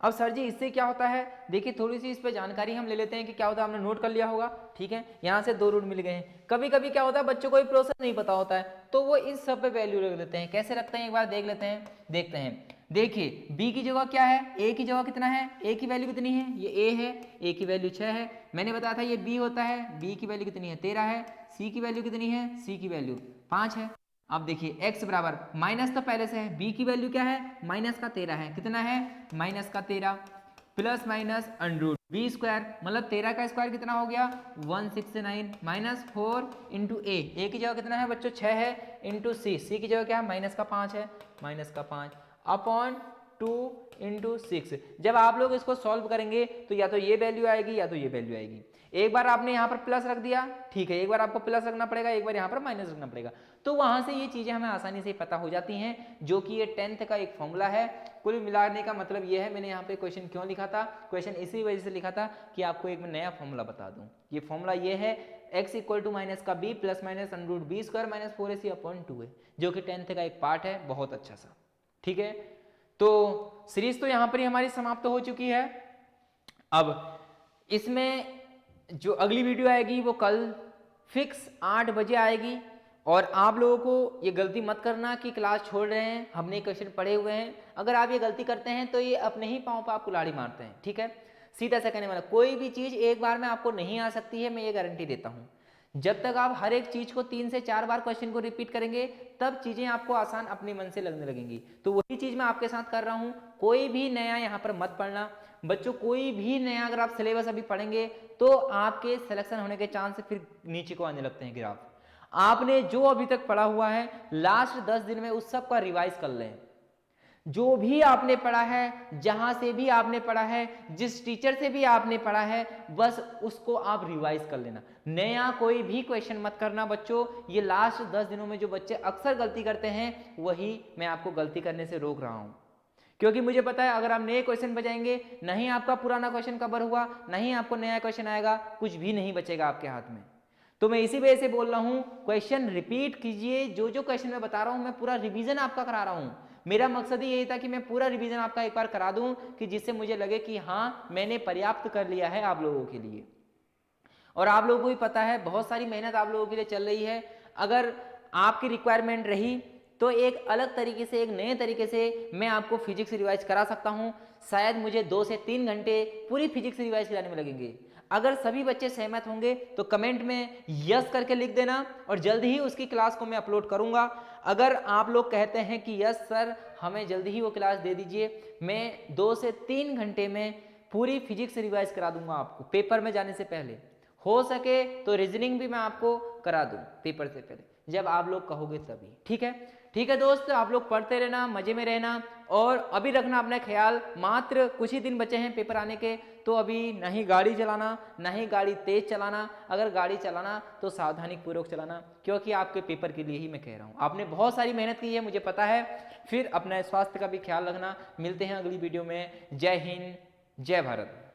अब सर जी इससे क्या होता है, देखिए थोड़ी सी इस पे जानकारी हम ले लेते हैं कि क्या होता है, हमने नोट कर लिया होगा। ठीक है, यहाँ से 2 रूट मिल गए हैं। कभी कभी क्या होता है बच्चों को ये प्रोसेस नहीं पता होता है, तो वो इस सब पे वैल्यू रख देते हैं। कैसे रखते हैं एक बार देख लेते हैं, देखते हैं। देखिए b की जगह क्या है, a की जगह कितना है, a की वैल्यू कितनी है, ये a है, a की वैल्यू 6 है। मैंने बताया था ये b होता है, b की वैल्यू कितनी है, 13 है। c की वैल्यू कितनी है, c की वैल्यू 5 है। अब देखिए x बराबर माइनस तो पहले से है, b की वैल्यू क्या है, माइनस का 13 है, कितना है, माइनस का 13, plus minus under b square, मतलब 13 का स्क्वायर कितना हो गया 169 माइनस 4 इंटू ए की जगह कितना है बच्चों 6 है, इंटू सी की जगह क्या है माइनस का 5 है, माइनस का 5 अपॉन 2 इंटू 6। जब आप लोग इसको सॉल्व करेंगे तो या तो ये वैल्यू आएगी या तो ये वैल्यू आएगी। एक बार आपने यहाँ पर प्लस रख दिया, ठीक है, एक बार आपको प्लस रखना पड़ेगा, एक बार यहाँ पर माइनस रखना पड़ेगा, तो वहां से ये चीजें हमें आसानी से पता हो जाती हैं, जो कि ये 10th का एक फॉर्मूला है। कुल मिलाने का मतलब ये है, मैंने यहाँ पे क्वेश्चन क्यों लिखा था, क्वेश्चन इसी वजह से लिखा था कि आपको एक नया फॉर्मूला बता दूं। ये फॉर्मूला ये है x इक्वल टू माइनस का b plus minus under root b square minus 4ac upon 2 है, जो कि 10th का एक पार्ट है, बहुत अच्छा सा, ठीक है। तो सीरीज तो यहाँ पर ही हमारी समाप्त हो चुकी है। अब इसमें जो अगली वीडियो आएगी वो कल फिक्स 8 बजे आएगी, और आप लोगों को ये गलती मत करना कि क्लास छोड़ रहे हैं, हमने क्वेश्चन पढ़े हुए हैं। अगर आप ये गलती करते हैं तो ये अपने ही पाँव पर आप कुल्हाड़ी मारते हैं, ठीक है। सीधा सा कहने वाला, कोई भी चीज़ एक बार में आपको नहीं आ सकती है, मैं ये गारंटी देता हूँ। जब तक आप हर एक चीज़ को 3 से 4 बार क्वेश्चन को रिपीट करेंगे तब चीज़ें आपको आसान अपने मन से लगने लगेंगी। तो वही चीज़ मैं आपके साथ कर रहा हूँ। कोई भी नया यहाँ पर मत पढ़ना बच्चों, कोई भी नया अगर आप सिलेबस अभी पढ़ेंगे तो आपके सिलेक्शन होने के चांस फिर नीचे को आने लगते हैं ग्राफ। आपने जो अभी तक पढ़ा हुआ है लास्ट 10 दिन में उस सब का रिवाइज कर लें। जो भी आपने पढ़ा है, जहां से भी आपने पढ़ा है, जिस टीचर से भी आपने पढ़ा है, बस उसको आप रिवाइज कर लेना। नया कोई भी क्वेश्चन मत करना बच्चों। ये लास्ट 10 दिनों में जो बच्चे अक्सर गलती करते हैं वही मैं आपको गलती करने से रोक रहा हूं, क्योंकि मुझे पता है अगर आप नए क्वेश्चन बजाएंगे, नहीं आपका पुराना क्वेश्चन कवर हुआ, नहीं आपको नया क्वेश्चन आएगा, कुछ भी नहीं बचेगा आपके हाथ में। तो मैं इसी वजह से बोल रहा हूं क्वेश्चन रिपीट कीजिए। जो जो क्वेश्चन मैं बता रहा हूं मैं पूरा रिवीजन आपका करा रहा हूं। मेरा मकसद ही यही था कि मैं पूरा रिवीजन आपका एक बार करा दूं, कि जिससे मुझे लगे कि हाँ मैंने पर्याप्त कर लिया है आप लोगों के लिए। और आप लोगों को भी पता है बहुत सारी मेहनत आप लोगों के लिए चल रही है। अगर आपकी रिक्वायरमेंट रही तो एक अलग तरीके से, एक नए तरीके से मैं आपको फिजिक्स रिवाइज करा सकता हूं। शायद मुझे 2 से 3 घंटे पूरी फिजिक्स रिवाइज कराने में लगेंगे। अगर सभी बच्चे सहमत होंगे तो कमेंट में यस करके लिख देना, और जल्द ही उसकी क्लास को मैं अपलोड करूंगा। अगर आप लोग कहते हैं कि यस सर हमें जल्दी ही वो क्लास दे दीजिए, मैं 2 से 3 घंटे में पूरी फिजिक्स रिवाइज करा दूंगा आपको पेपर में जाने से पहले। हो सके तो रीजनिंग भी मैं आपको करा दूं पेपर से पहले, जब आप लोग कहोगे तभी। ठीक है, ठीक है दोस्त, आप लोग पढ़ते रहना, मजे में रहना, और अभी रखना अपना ख्याल, मात्र कुछ ही दिन बचे हैं पेपर आने के, तो अभी नहीं गाड़ी चलाना, नहीं गाड़ी तेज चलाना। अगर गाड़ी चलाना तो सावधानी पूर्वक चलाना, क्योंकि आपके पेपर के लिए ही मैं कह रहा हूँ। आपने बहुत सारी मेहनत की है मुझे पता है। फिर अपना स्वास्थ्य का भी ख्याल रखना। मिलते हैं अगली वीडियो में। जय हिंद, जय भारत।